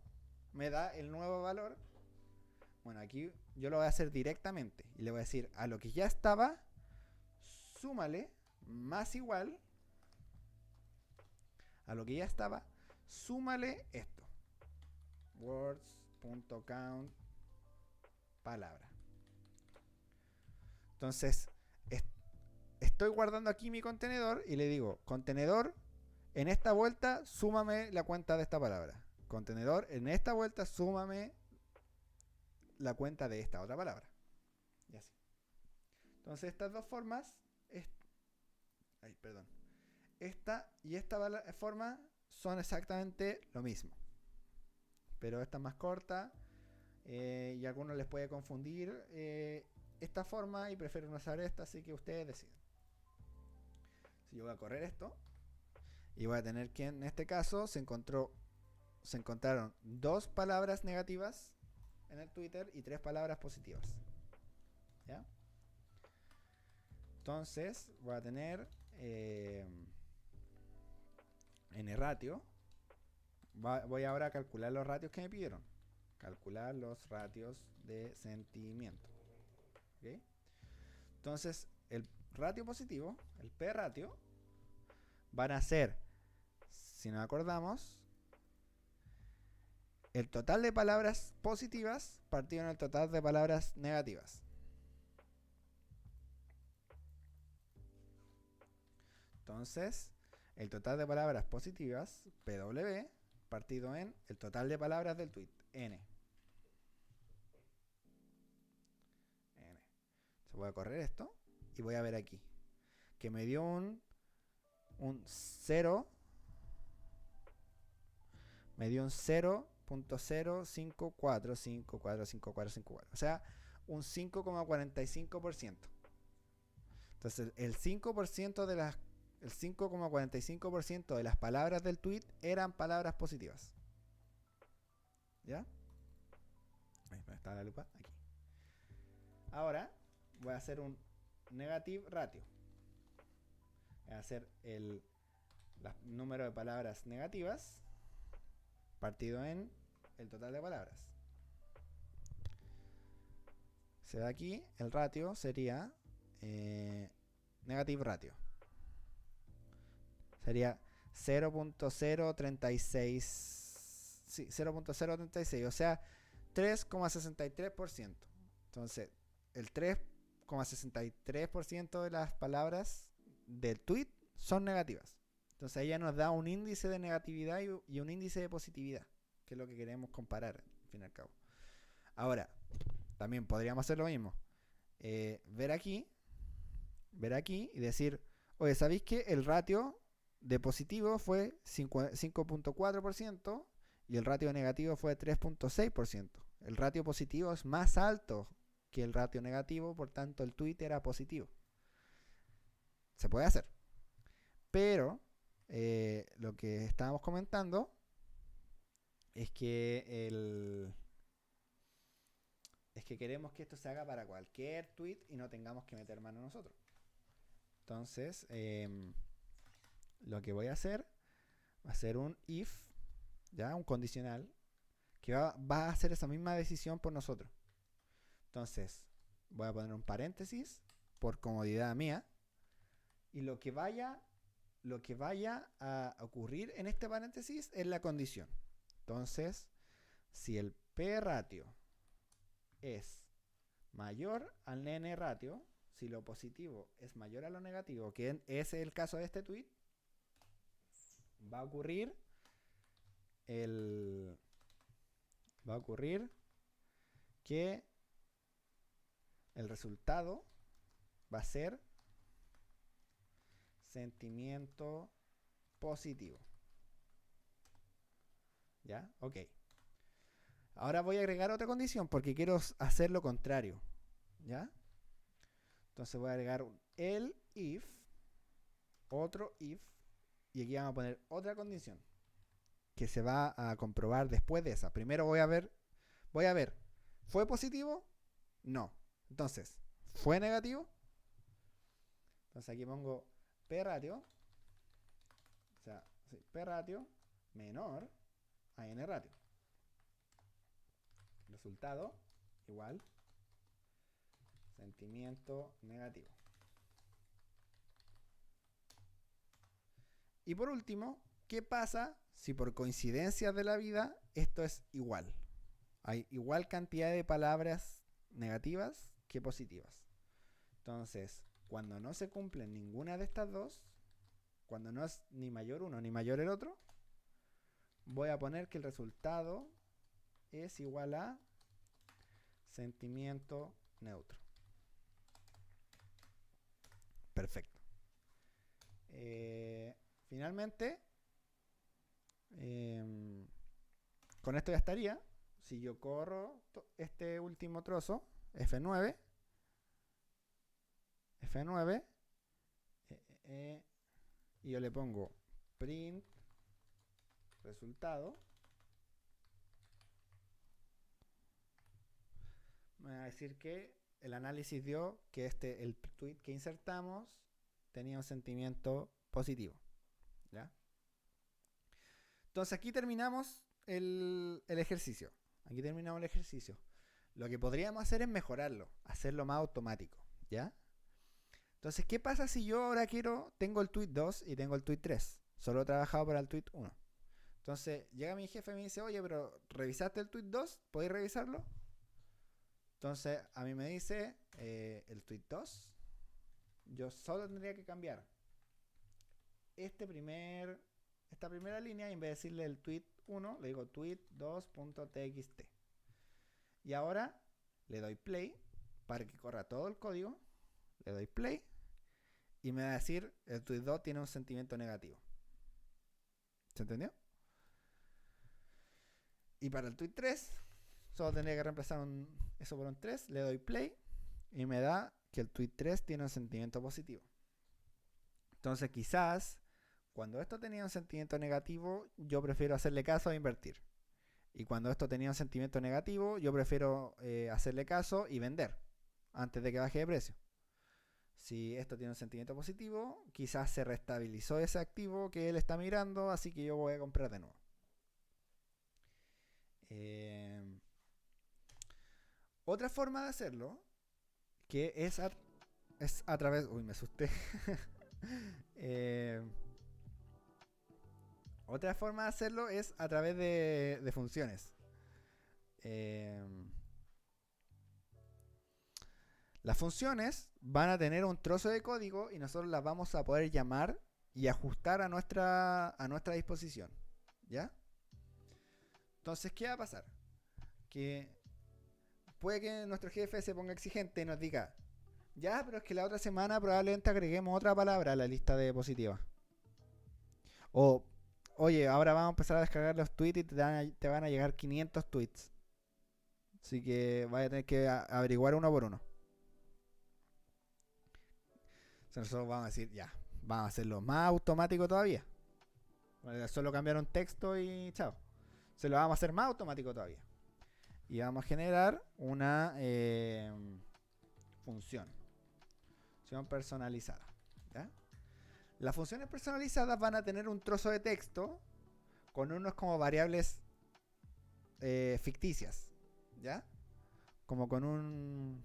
me da el nuevo valor. Bueno, aquí yo lo voy a hacer directamente y le voy a decir a lo que ya estaba, súmale más igual a lo que ya estaba, súmale esto, words.count palabra. Entonces estoy guardando aquí mi contenedor y le digo, contenedor, en esta vuelta súmame la cuenta de esta palabra. Contenedor, en esta vuelta súmame la cuenta de esta otra palabra. Y así. Entonces estas dos formas, esta y esta forma son exactamente lo mismo. Pero esta es más corta y a algunos les puede confundir esta forma y prefieren usar esta, así que ustedes deciden. Si yo voy a correr esto y voy a tener que en este caso se encontraron 2 palabras negativas en el Twitter y 3 palabras positivas. ¿Ya? Entonces voy a tener NRatio. Voy ahora a calcular los ratios que me pidieron. Calcular los ratios de sentimiento. ¿Okay? Entonces el ratio positivo, el P ratio, van a ser, si nos acordamos, el total de palabras positivas partido en el total de palabras negativas. Entonces, el total de palabras positivas, PW, partido en el total de palabras del tweet, N. Se voy a correr esto y voy a ver aquí que me dio un 0. Me dio un 0.0545454554. O sea, un 5,45%. Entonces, el 5% de las el 5,45% de las palabras del tweet eran palabras positivas. ¿Ya? Ahí está la lupa, aquí. Ahora voy a hacer un negative ratio. Voy a hacer el número de palabras negativas partido en el total de palabras. Se ve aquí, el ratio sería negative ratio. Sería 0.036. Sí, 0.036, o sea, 3,63%. Entonces, el 3,63% de las palabras del tweet son negativas. Entonces ella nos da un índice de negatividad y un índice de positividad. que es lo que queremos comparar, al fin y al cabo. Ahora, también podríamos hacer lo mismo. Ver aquí y decir, oye, ¿sabéis que el ratio de positivo fue 5.4% y el ratio negativo fue 3.6%? El ratio positivo es más alto que el ratio negativo, por tanto el tweet era positivo. Se puede hacer. Pero lo que estábamos comentando es que queremos que esto se haga para cualquier tweet y no tengamos que meter mano nosotros. Entonces, lo que voy a hacer va a ser un if, ya, un condicional, que va a hacer esa misma decisión por nosotros. Entonces, voy a poner un paréntesis por comodidad mía, y lo que vaya a ocurrir en este paréntesis es la condición. Entonces, si el P ratio es mayor al N ratio, si lo positivo es mayor a lo negativo, que es el caso de este tweet, va a ocurrir que el resultado va a ser sentimiento positivo. ¿Ya? Ok. Ahora voy a agregar otra condición porque quiero hacer lo contrario. ¿Ya? Entonces voy a agregar un el if, otro if, y aquí vamos a poner otra condición que se va a comprobar después de esa. Primero voy a ver, ¿fue positivo? No. Entonces, ¿fue negativo? Entonces aquí pongo P ratio, o sea, sí, P ratio menor a N ratio. Resultado igual sentimiento negativo. Y por último, ¿qué pasa si por coincidencias de la vida esto es igual? Hay igual cantidad de palabras negativas que positivas. Entonces, cuando no se cumplen ninguna de estas dos, cuando no es ni mayor uno ni mayor el otro, voy a poner que el resultado es igual a sentimiento neutro. Perfecto. Finalmente, con esto ya estaría. Si yo corro este último trozo, F9, y yo le pongo print resultado, me va a decir que el análisis dio que el tweet que insertamos tenía un sentimiento positivo. ¿Ya? Entonces aquí terminamos el ejercicio. Lo que podríamos hacer es mejorarlo, hacerlo más automático. ¿Ya? Entonces, ¿qué pasa si yo ahora tengo el tweet 2 y tengo el tweet 3? Solo he trabajado para el tweet 1. Entonces, llega mi jefe y me dice, oye, pero ¿revisaste el tweet 2? ¿Podéis revisarlo? Entonces, a mí me dice, el tweet 2, yo solo tendría que cambiar esta primera línea, y en vez de decirle el tweet 1, le digo tweet2.txt. Y ahora le doy play para que corra todo el código. Le doy play y me va a decir el tweet 2 tiene un sentimiento negativo. ¿Se entendió? Y para el tweet 3 solo tendría que reemplazar eso por un 3. Le doy play y me da que el tweet 3 tiene un sentimiento positivo. Entonces quizás cuando esto tenía un sentimiento negativo, yo prefiero hacerle caso a invertir. Y cuando esto tenía un sentimiento negativo, yo prefiero hacerle caso y vender antes de que baje de precio. Si esto tiene un sentimiento positivo, quizás se restabilizó ese activo que él está mirando, así que yo voy a comprar de nuevo. Otra forma de hacerlo, que es a través... Uy, me asusté. Otra forma de hacerlo es a través de funciones. Las funciones van a tener un trozo de código y nosotros las vamos a poder llamar y ajustar a nuestra disposición. ¿Ya? Entonces, ¿qué va a pasar? Que puede que nuestro jefe se ponga exigente y nos diga, ya, pero es que la otra semana probablemente agreguemos otra palabra a la lista de diapositivas. O, oye, ahora vamos a empezar a descargar los tweets y te van a llegar 500 tweets. Así que vaya a tener que averiguar uno por uno. Entonces nosotros vamos a decir, ya, vamos a hacerlo más automático todavía. Solo cambiaron texto y chao. Se lo vamos a hacer más automático todavía. Y vamos a generar una función personalizada. ¿Ya? Las funciones personalizadas van a tener un trozo de texto con unos como variables ficticias. ¿Ya? Como con un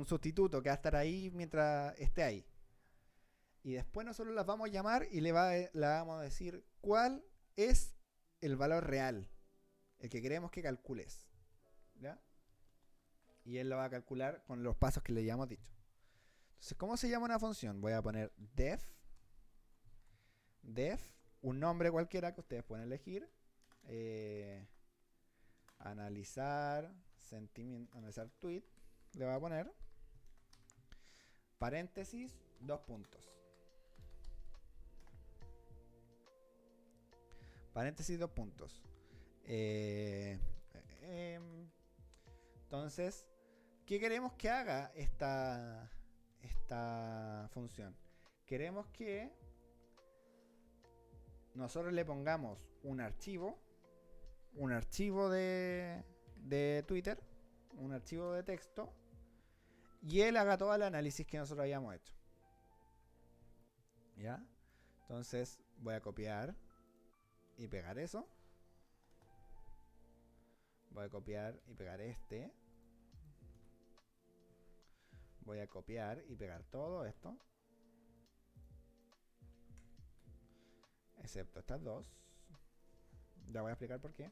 sustituto que va a estar ahí mientras esté ahí. Y después nosotros las vamos a llamar y le vamos a decir cuál es el valor real, el que queremos que calcules. ¿Ya? Y él lo va a calcular con los pasos que le hayamos dicho. Entonces, ¿cómo se llama una función? Voy a poner def, un nombre cualquiera que ustedes pueden elegir. Analizar tweet. Le voy a poner paréntesis, 2 puntos. Paréntesis, 2 puntos. Entonces, ¿qué queremos que haga esta función? Queremos que nosotros le pongamos un archivo de Twitter, un archivo de texto, y él haga todo el análisis que nosotros hayamos hecho. ¿Ya? Entonces voy a copiar y pegar eso. Voy a copiar y pegar este. Voy a copiar y pegar todo esto, excepto estas dos. Ya voy a explicar por qué.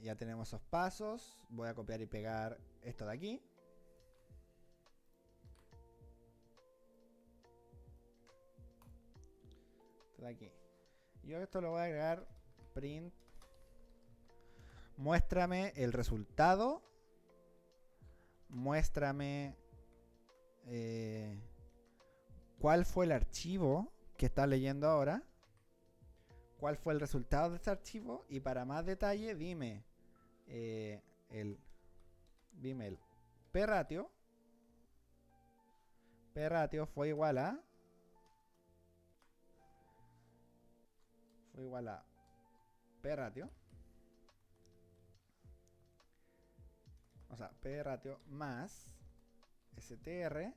Ya tenemos esos pasos. Voy a copiar y pegar esto de aquí. Esto de aquí. Yo esto lo voy a agregar print. Muéstrame el resultado. Muéstrame cuál fue el archivo que estás leyendo ahora. Cuál fue el resultado de este archivo. Y para más detalle, dime el p-ratio. P-ratio fue igual a p-ratio. O sea, p-ratio más str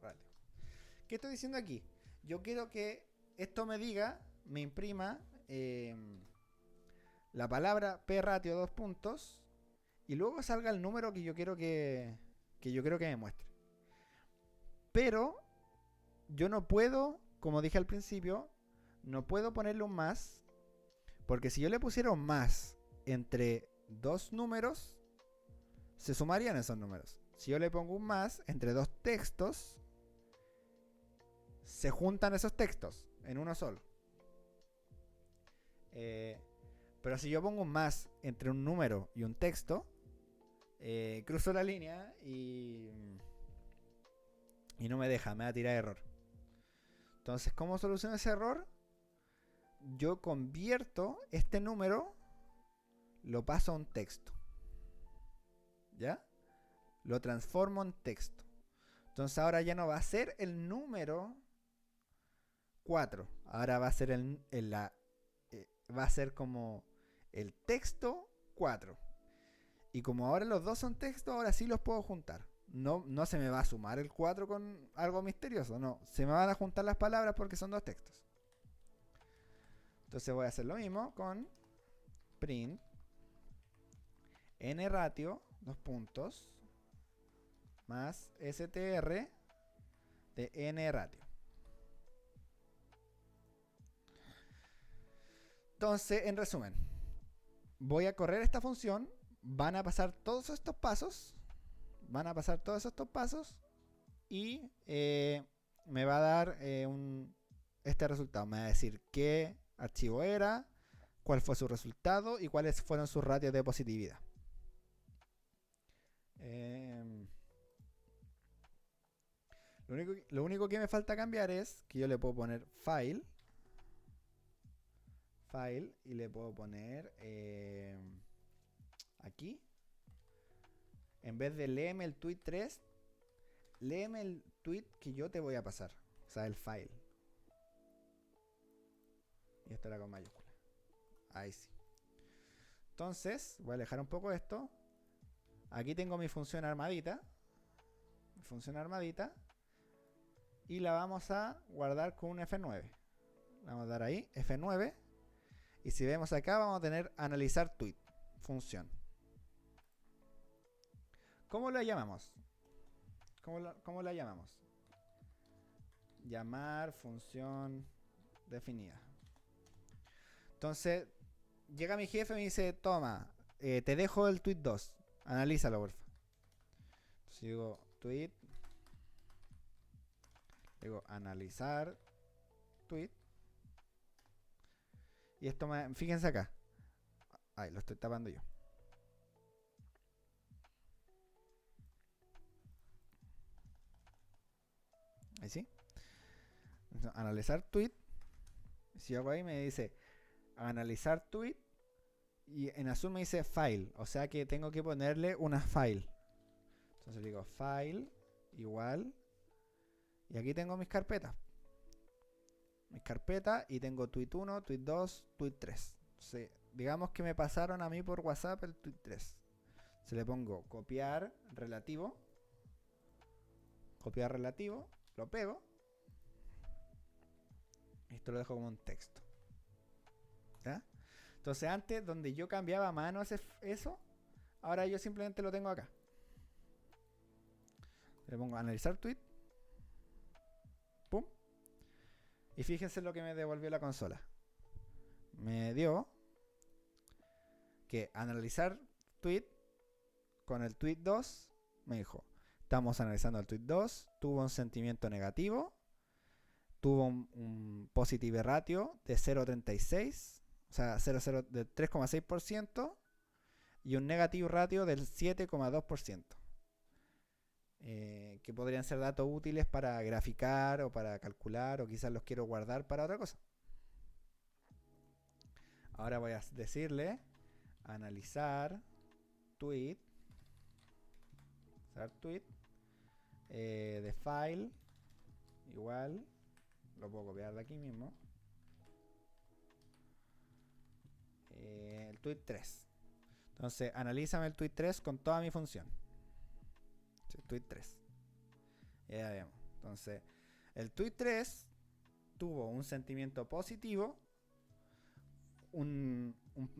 ratio. ¿Qué estoy diciendo aquí? Yo quiero que esto me imprima la palabra p-ratio 2 puntos y luego salga el número que yo quiero que me muestre. Pero yo no puedo, como dije al principio, no puedo ponerle un más, porque si yo le pusiera un más entre dos números, se sumarían esos números. Si yo le pongo un más entre dos textos, se juntan esos textos en uno solo. Pero si yo pongo un más entre un número y un texto, cruzo la línea y no me deja, me va a tirar error. Entonces, ¿cómo soluciono ese error? Yo convierto este número, lo paso a un texto. ¿Ya? Lo transformo en texto. Entonces ahora ya no va a ser el número 4. Ahora va a ser va a ser como el texto 4. Y como ahora los dos son textos, ahora sí los puedo juntar. No se me va a sumar el 4 con algo misterioso. No, se me van a juntar las palabras porque son dos textos. Entonces voy a hacer lo mismo con print n-ratio, 2 puntos, más str de n-ratio. Entonces, en resumen, voy a correr esta función, van a pasar todos estos pasos. Van a pasar todos estos pasos. Y me va a dar este resultado. Me va a decir qué archivo era, cuál fue su resultado y cuáles fueron sus ratios de positividad. Lo único que me falta cambiar es que yo le puedo poner file y le puedo poner aquí, en vez de léeme el tweet 3, léeme el tweet que yo te voy a pasar, o sea, el file. Y esto era con mayúscula. Ahí sí. Entonces, voy a alejar un poco esto. Aquí tengo mi función armadita. Y la vamos a guardar con un F9. Vamos a dar ahí, F9. Y si vemos acá, vamos a tener analizar tweet. Función. ¿Cómo la llamamos? ¿Cómo la llamamos? Llamar función definida. Entonces, llega mi jefe y me dice, toma, te dejo el tweet 2. Analízalo, porfa. Entonces digo, tweet. Digo, analizar tweet. Y esto fíjense acá. Ay, lo estoy tapando yo. Ahí sí. Entonces, analizar tweet. Si yo hago ahí me dice analizar tweet. Y en azul me dice file. O sea que tengo que ponerle una file. Entonces digo file igual. Y aquí tengo mis carpetas. Y tengo tweet 1, tweet 2, tweet 3. Entonces, digamos que me pasaron a mí por WhatsApp el tweet 3. Se le pongo copiar relativo. Lo pego. Y esto lo dejo como un texto. ¿Ya? Entonces antes, donde yo cambiaba a mano eso, ahora yo simplemente lo tengo acá. Le pongo analizar tweet. Pum. Y fíjense lo que me devolvió la consola. Me dio que analizar tweet con el tweet 2 me dijo, estamos analizando el tweet 2, tuvo un sentimiento negativo, tuvo un positive ratio de 0.36, o sea, del 3,6% y un negative ratio del 7,2%. Que podrían ser datos útiles para graficar o para calcular, o quizás los quiero guardar para otra cosa. Ahora voy a decirle analizar tweet de file igual, lo puedo copiar de aquí mismo, el tweet 3. Entonces analízame el tweet 3 con toda mi función. Tweet 3. Ya vemos. Entonces, el tweet 3 tuvo un sentimiento positivo, un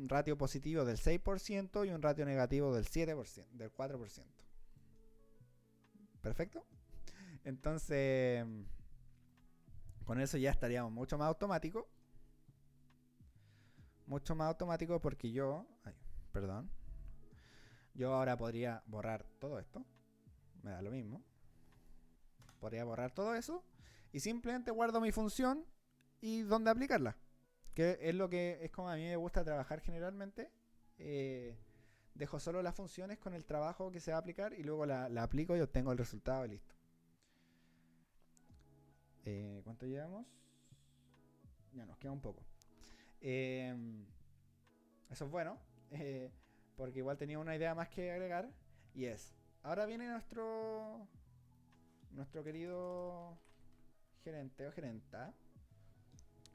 ratio positivo del 6% y un ratio negativo del 7%, del 4%. ¿Perfecto? Entonces, con eso ya estaríamos mucho más automático. Porque yo ahora podría borrar todo esto. Me da lo mismo. Podría borrar todo eso y simplemente guardo mi función y dónde aplicarla, que es lo que es como a mí me gusta trabajar generalmente. Dejo solo las funciones con el trabajo que se va a aplicar y luego la aplico y obtengo el resultado y listo. ¿Cuánto llevamos? Ya nos queda un poco. Eso es bueno, porque igual tenía una idea más que agregar, y es, ahora viene nuestro querido gerente o gerenta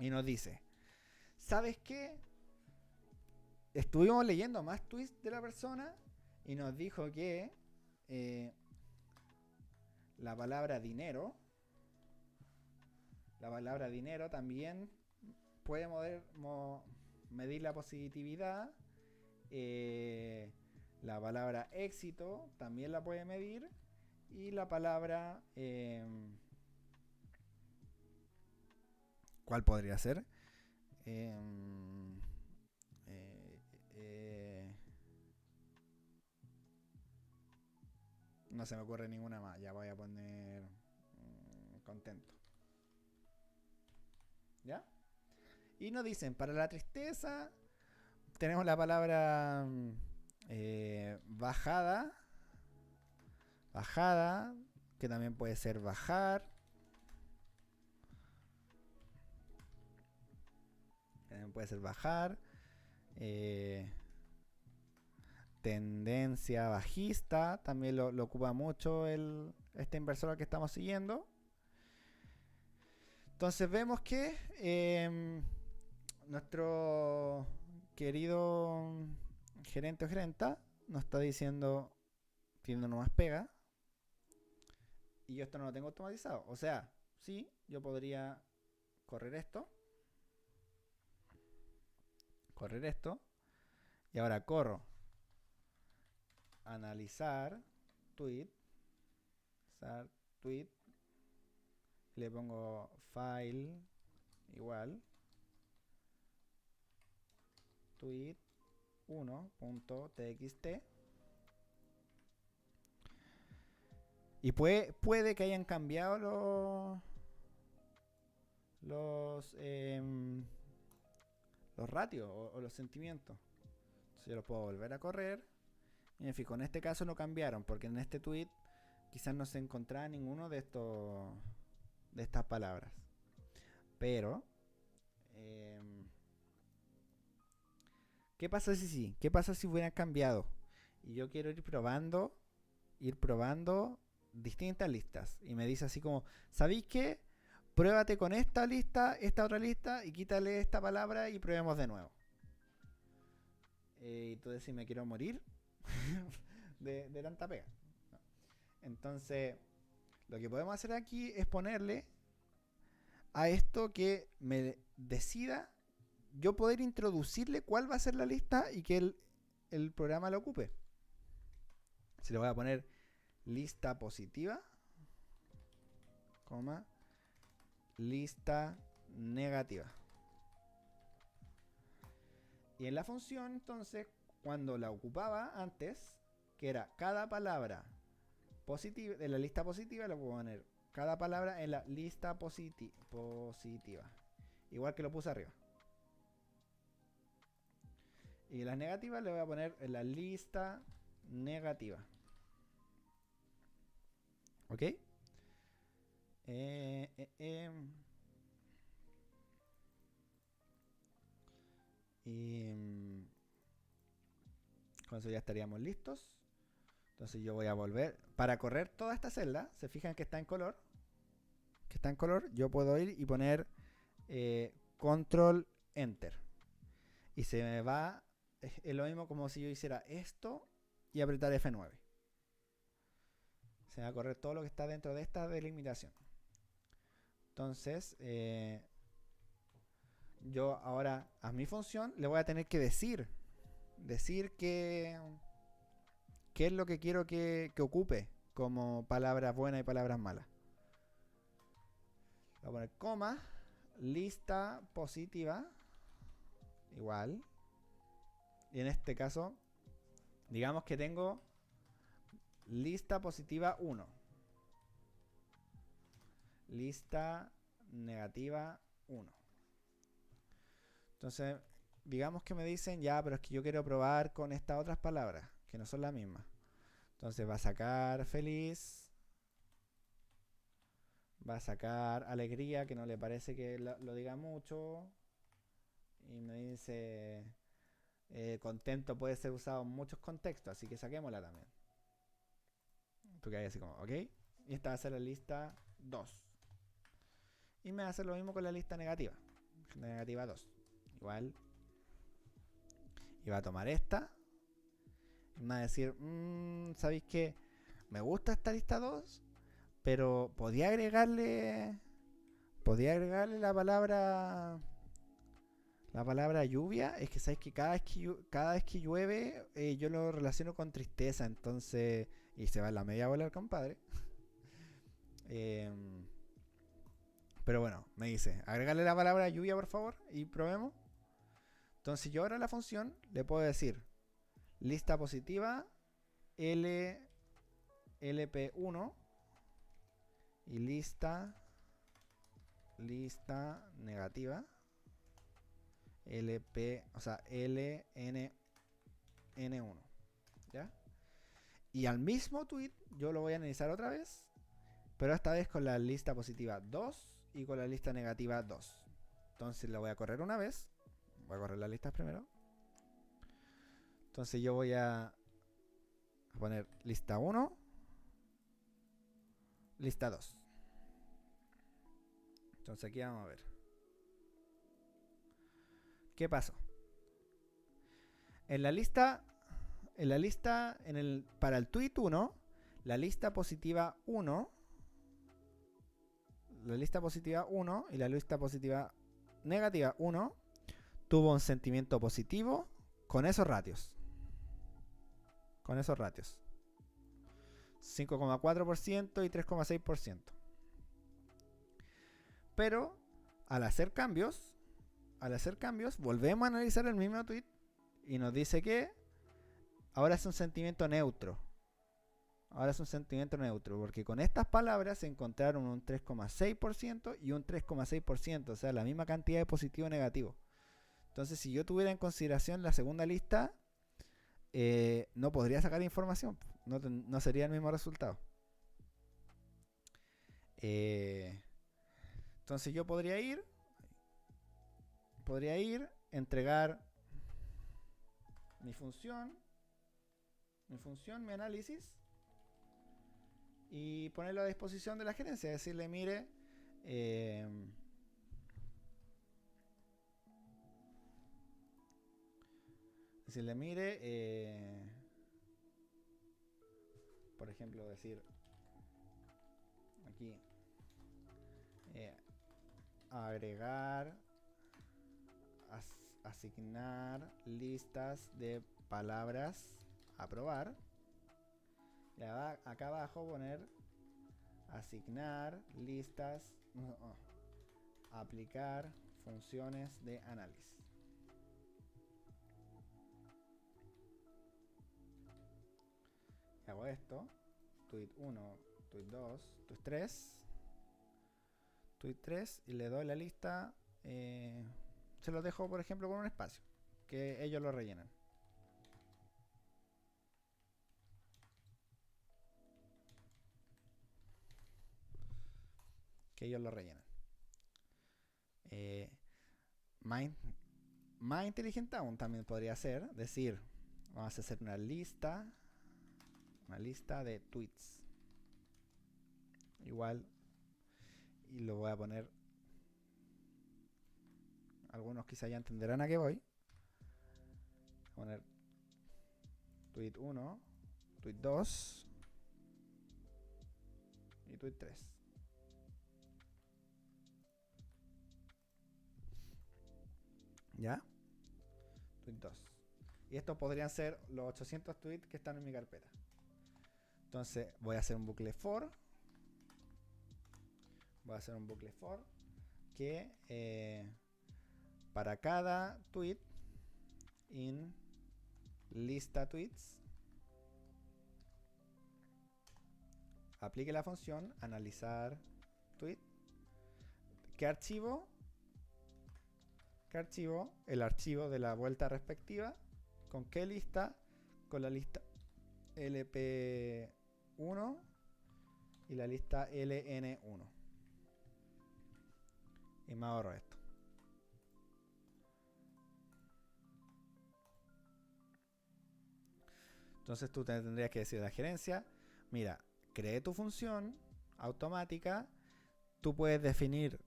y nos dice, ¿sabes qué? Estuvimos leyendo más tweets de la persona y nos dijo que la palabra dinero también puede medir la positividad. La palabra éxito también la puede medir. Y la palabra ¿cuál podría ser? No se me ocurre ninguna más. Ya voy a poner contento. ¿Ya? Y nos dicen, para la tristeza tenemos la palabra bajada. Bajada, que también puede ser bajar. También puede ser bajar. Tendencia bajista, también lo ocupa mucho este inversor al que estamos siguiendo. Entonces vemos que nuestro querido gerente o gerenta nos está diciendo, tiene más pega, y yo esto no lo tengo automatizado. O sea, sí, yo podría correr esto, y ahora corro analizar tweet, le pongo file igual tweet 1.txt, y puede que hayan cambiado los ratios o los sentimientos. Entonces yo lo puedo volver a correr. Y en fin, en este caso no cambiaron, porque en este tweet quizás no se encontraba ninguno de estas palabras. Pero ¿qué pasa si sí? ¿Qué pasa si hubieran cambiado? Y yo quiero ir probando distintas listas. Y me dice así como, ¿sabéis qué? Pruébate con esta lista, esta otra lista, y quítale esta palabra y probemos de nuevo. Y tú decís, me quiero morir de tanta pega. Entonces, lo que podemos hacer aquí es ponerle a esto que me decida yo poder introducirle cuál va a ser la lista y que el programa lo ocupe. Se le voy a poner lista positiva, coma, lista negativa. Y en la función, entonces, cuando la ocupaba antes, que era cada palabra positiva, de la lista positiva, le voy a poner cada palabra en la lista positiva. Igual que lo puse arriba. Y las negativas le voy a poner en la lista negativa. ¿Ok? Y con eso ya estaríamos listos. Entonces yo voy a volver. Para correr toda esta celda, se fijan que está en color. Yo puedo ir y poner control enter. Y se me va. Es lo mismo como si yo hiciera esto y apretar F9. Se va a correr todo lo que está dentro de esta delimitación. Entonces, yo ahora a mi función le voy a tener que decir qué es lo que quiero que ocupe como palabras buenas y palabras malas. Voy a poner coma, lista positiva, igual. Y en este caso, digamos que tengo lista positiva 1, lista negativa 1. Entonces, digamos que me dicen, ya, pero es que yo quiero probar con estas otras palabras, que no son las mismas. Entonces va a sacar feliz, va a sacar alegría, que no le parece que lo diga mucho. Y me dice, contento puede ser usado en muchos contextos, así que saquémosla también. Tú que hay así como, ok. Y esta va a ser la lista 2. Y me va a hacer lo mismo con la lista negativa. Negativa 2. Igual. Y va a tomar esta. Y me va a decir, ¿sabéis qué? Me gusta esta lista 2, pero podía agregarle la palabra lluvia. Es que sabéis que cada vez que llueve yo lo relaciono con tristeza, entonces, y se va en la media bola el compadre. Pero bueno, me dice, agregarle la palabra lluvia por favor y probemos. Entonces yo ahora a la función le puedo decir lista positiva L LP1 y lista negativa LP, o sea, LNN1, ¿ya? Y al mismo tweet yo lo voy a analizar otra vez, pero esta vez con la lista positiva 2 y con la lista negativa 2. Entonces la voy a correr una vez. Voy a correr las listas primero. Entonces yo voy a poner lista 1, lista 2. Entonces aquí vamos a ver. ¿Qué pasó? En la lista, para el tweet 1, la lista positiva 1, la lista positiva 1 y la lista positiva negativa 1 tuvo un sentimiento positivo con esos ratios. 5,4% y 3,6%. Pero al hacer cambios, volvemos a analizar el mismo tweet y nos dice que ahora es un sentimiento neutro. Porque con estas palabras se encontraron un 3,6% y un 3,6%, o sea, la misma cantidad de positivo y negativo. Entonces, si yo tuviera en consideración la segunda lista, no podría sacar información, no sería el mismo resultado. Entonces yo podría ir, entregar mi función, mi análisis, y ponerlo a disposición de la gerencia, decirle, mire, por ejemplo, decir aquí, agregar, asignar listas de palabras a probar. Y acá abajo poner asignar listas, aplicar funciones de análisis. Y hago esto, tweet 1, tweet 2, tweet 3, y le doy la lista, se los dejo por ejemplo con un espacio, que ellos lo rellenan. Más inteligente aún también podría ser decir, vamos a hacer una lista de tweets igual, y lo voy a poner, algunos quizá ya entenderán a qué voy. Voy a poner tweet 1, tweet 2 y tweet 3. ¿Ya? Tweet 2. Y estos podrían ser los 800 tweets que están en mi carpeta. Entonces voy a hacer un bucle for. Que para cada tweet in lista tweets aplique la función analizar tweet. ¿Qué archivo? El archivo de la vuelta respectiva. ¿Con qué lista? Con la lista LP1 y la lista LN1. Y me ahorro esto. Entonces tú tendrías que decir a la gerencia, mira, cree tu función automática, tú puedes definir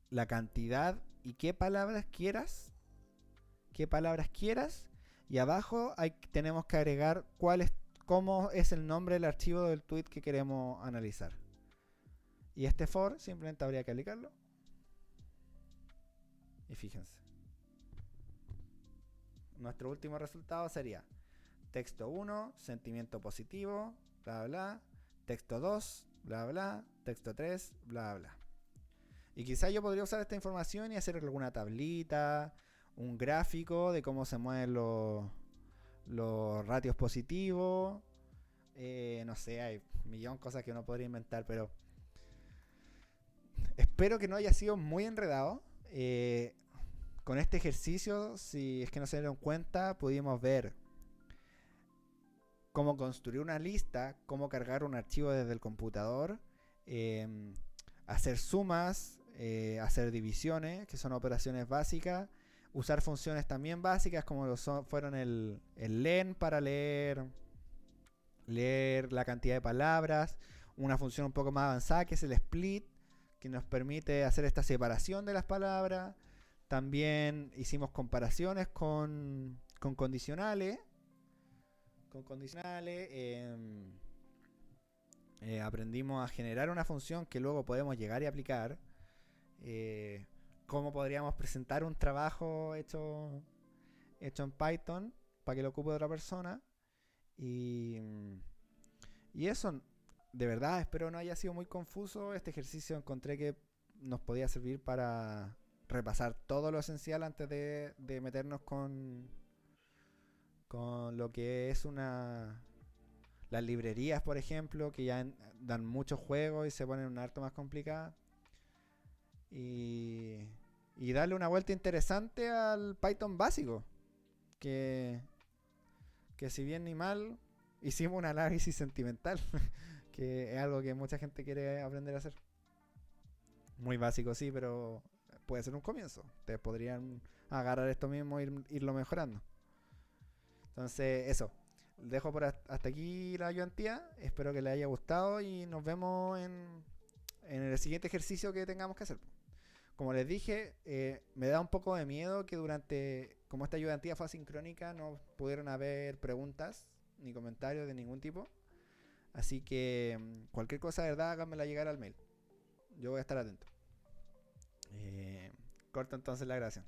la cantidad y qué palabras quieras, y abajo tenemos que agregar cómo es el nombre del archivo del tweet que queremos analizar. Y este for simplemente habría que aplicarlo. Y fíjense, nuestro último resultado sería texto 1, sentimiento positivo, bla bla, texto 2, bla bla, texto 3, bla bla. Y quizá yo podría usar esta información y hacer alguna tablita, un gráfico de cómo se mueven los ratios positivos, No sé, hay un millón de cosas que uno podría inventar, pero espero que no haya sido muy enredado. Con este ejercicio, si es que no se dieron cuenta, pudimos ver cómo construir una lista, cómo cargar un archivo desde el computador, eh, hacer sumas, hacer divisiones, que son operaciones básicas, usar funciones también básicas como fueron el len para leer la cantidad de palabras, una función un poco más avanzada que es el split, que nos permite hacer esta separación de las palabras. También hicimos comparaciones con condicionales. Aprendimos a generar una función que luego podemos llegar y aplicar. Eh, Cómo podríamos presentar un trabajo hecho en Python para que lo ocupe otra persona. Y, y eso, de verdad, espero no haya sido muy confuso. Este ejercicio encontré que nos podía servir para repasar todo lo esencial antes de meternos con lo que es las librerías, por ejemplo, que ya dan muchos juegos y se ponen un harto más complicadas. Y, y darle una vuelta interesante al Python básico, que, que si bien ni mal, hicimos un análisis sentimental, que es algo que mucha gente quiere aprender a hacer. Muy básico, sí, pero puede ser un comienzo. Ustedes podrían agarrar esto mismo e irlo mejorando. Entonces, eso. Dejo por hasta aquí la ayudantía. Espero que les haya gustado y nos vemos en el siguiente ejercicio que tengamos que hacer. Como les dije, me da un poco de miedo que como esta ayudantía fue asincrónica, no pudieron haber preguntas ni comentarios de ningún tipo. Así que cualquier cosa de verdad, háganmela llegar al mail. Yo voy a estar atento. Corto entonces la grabación.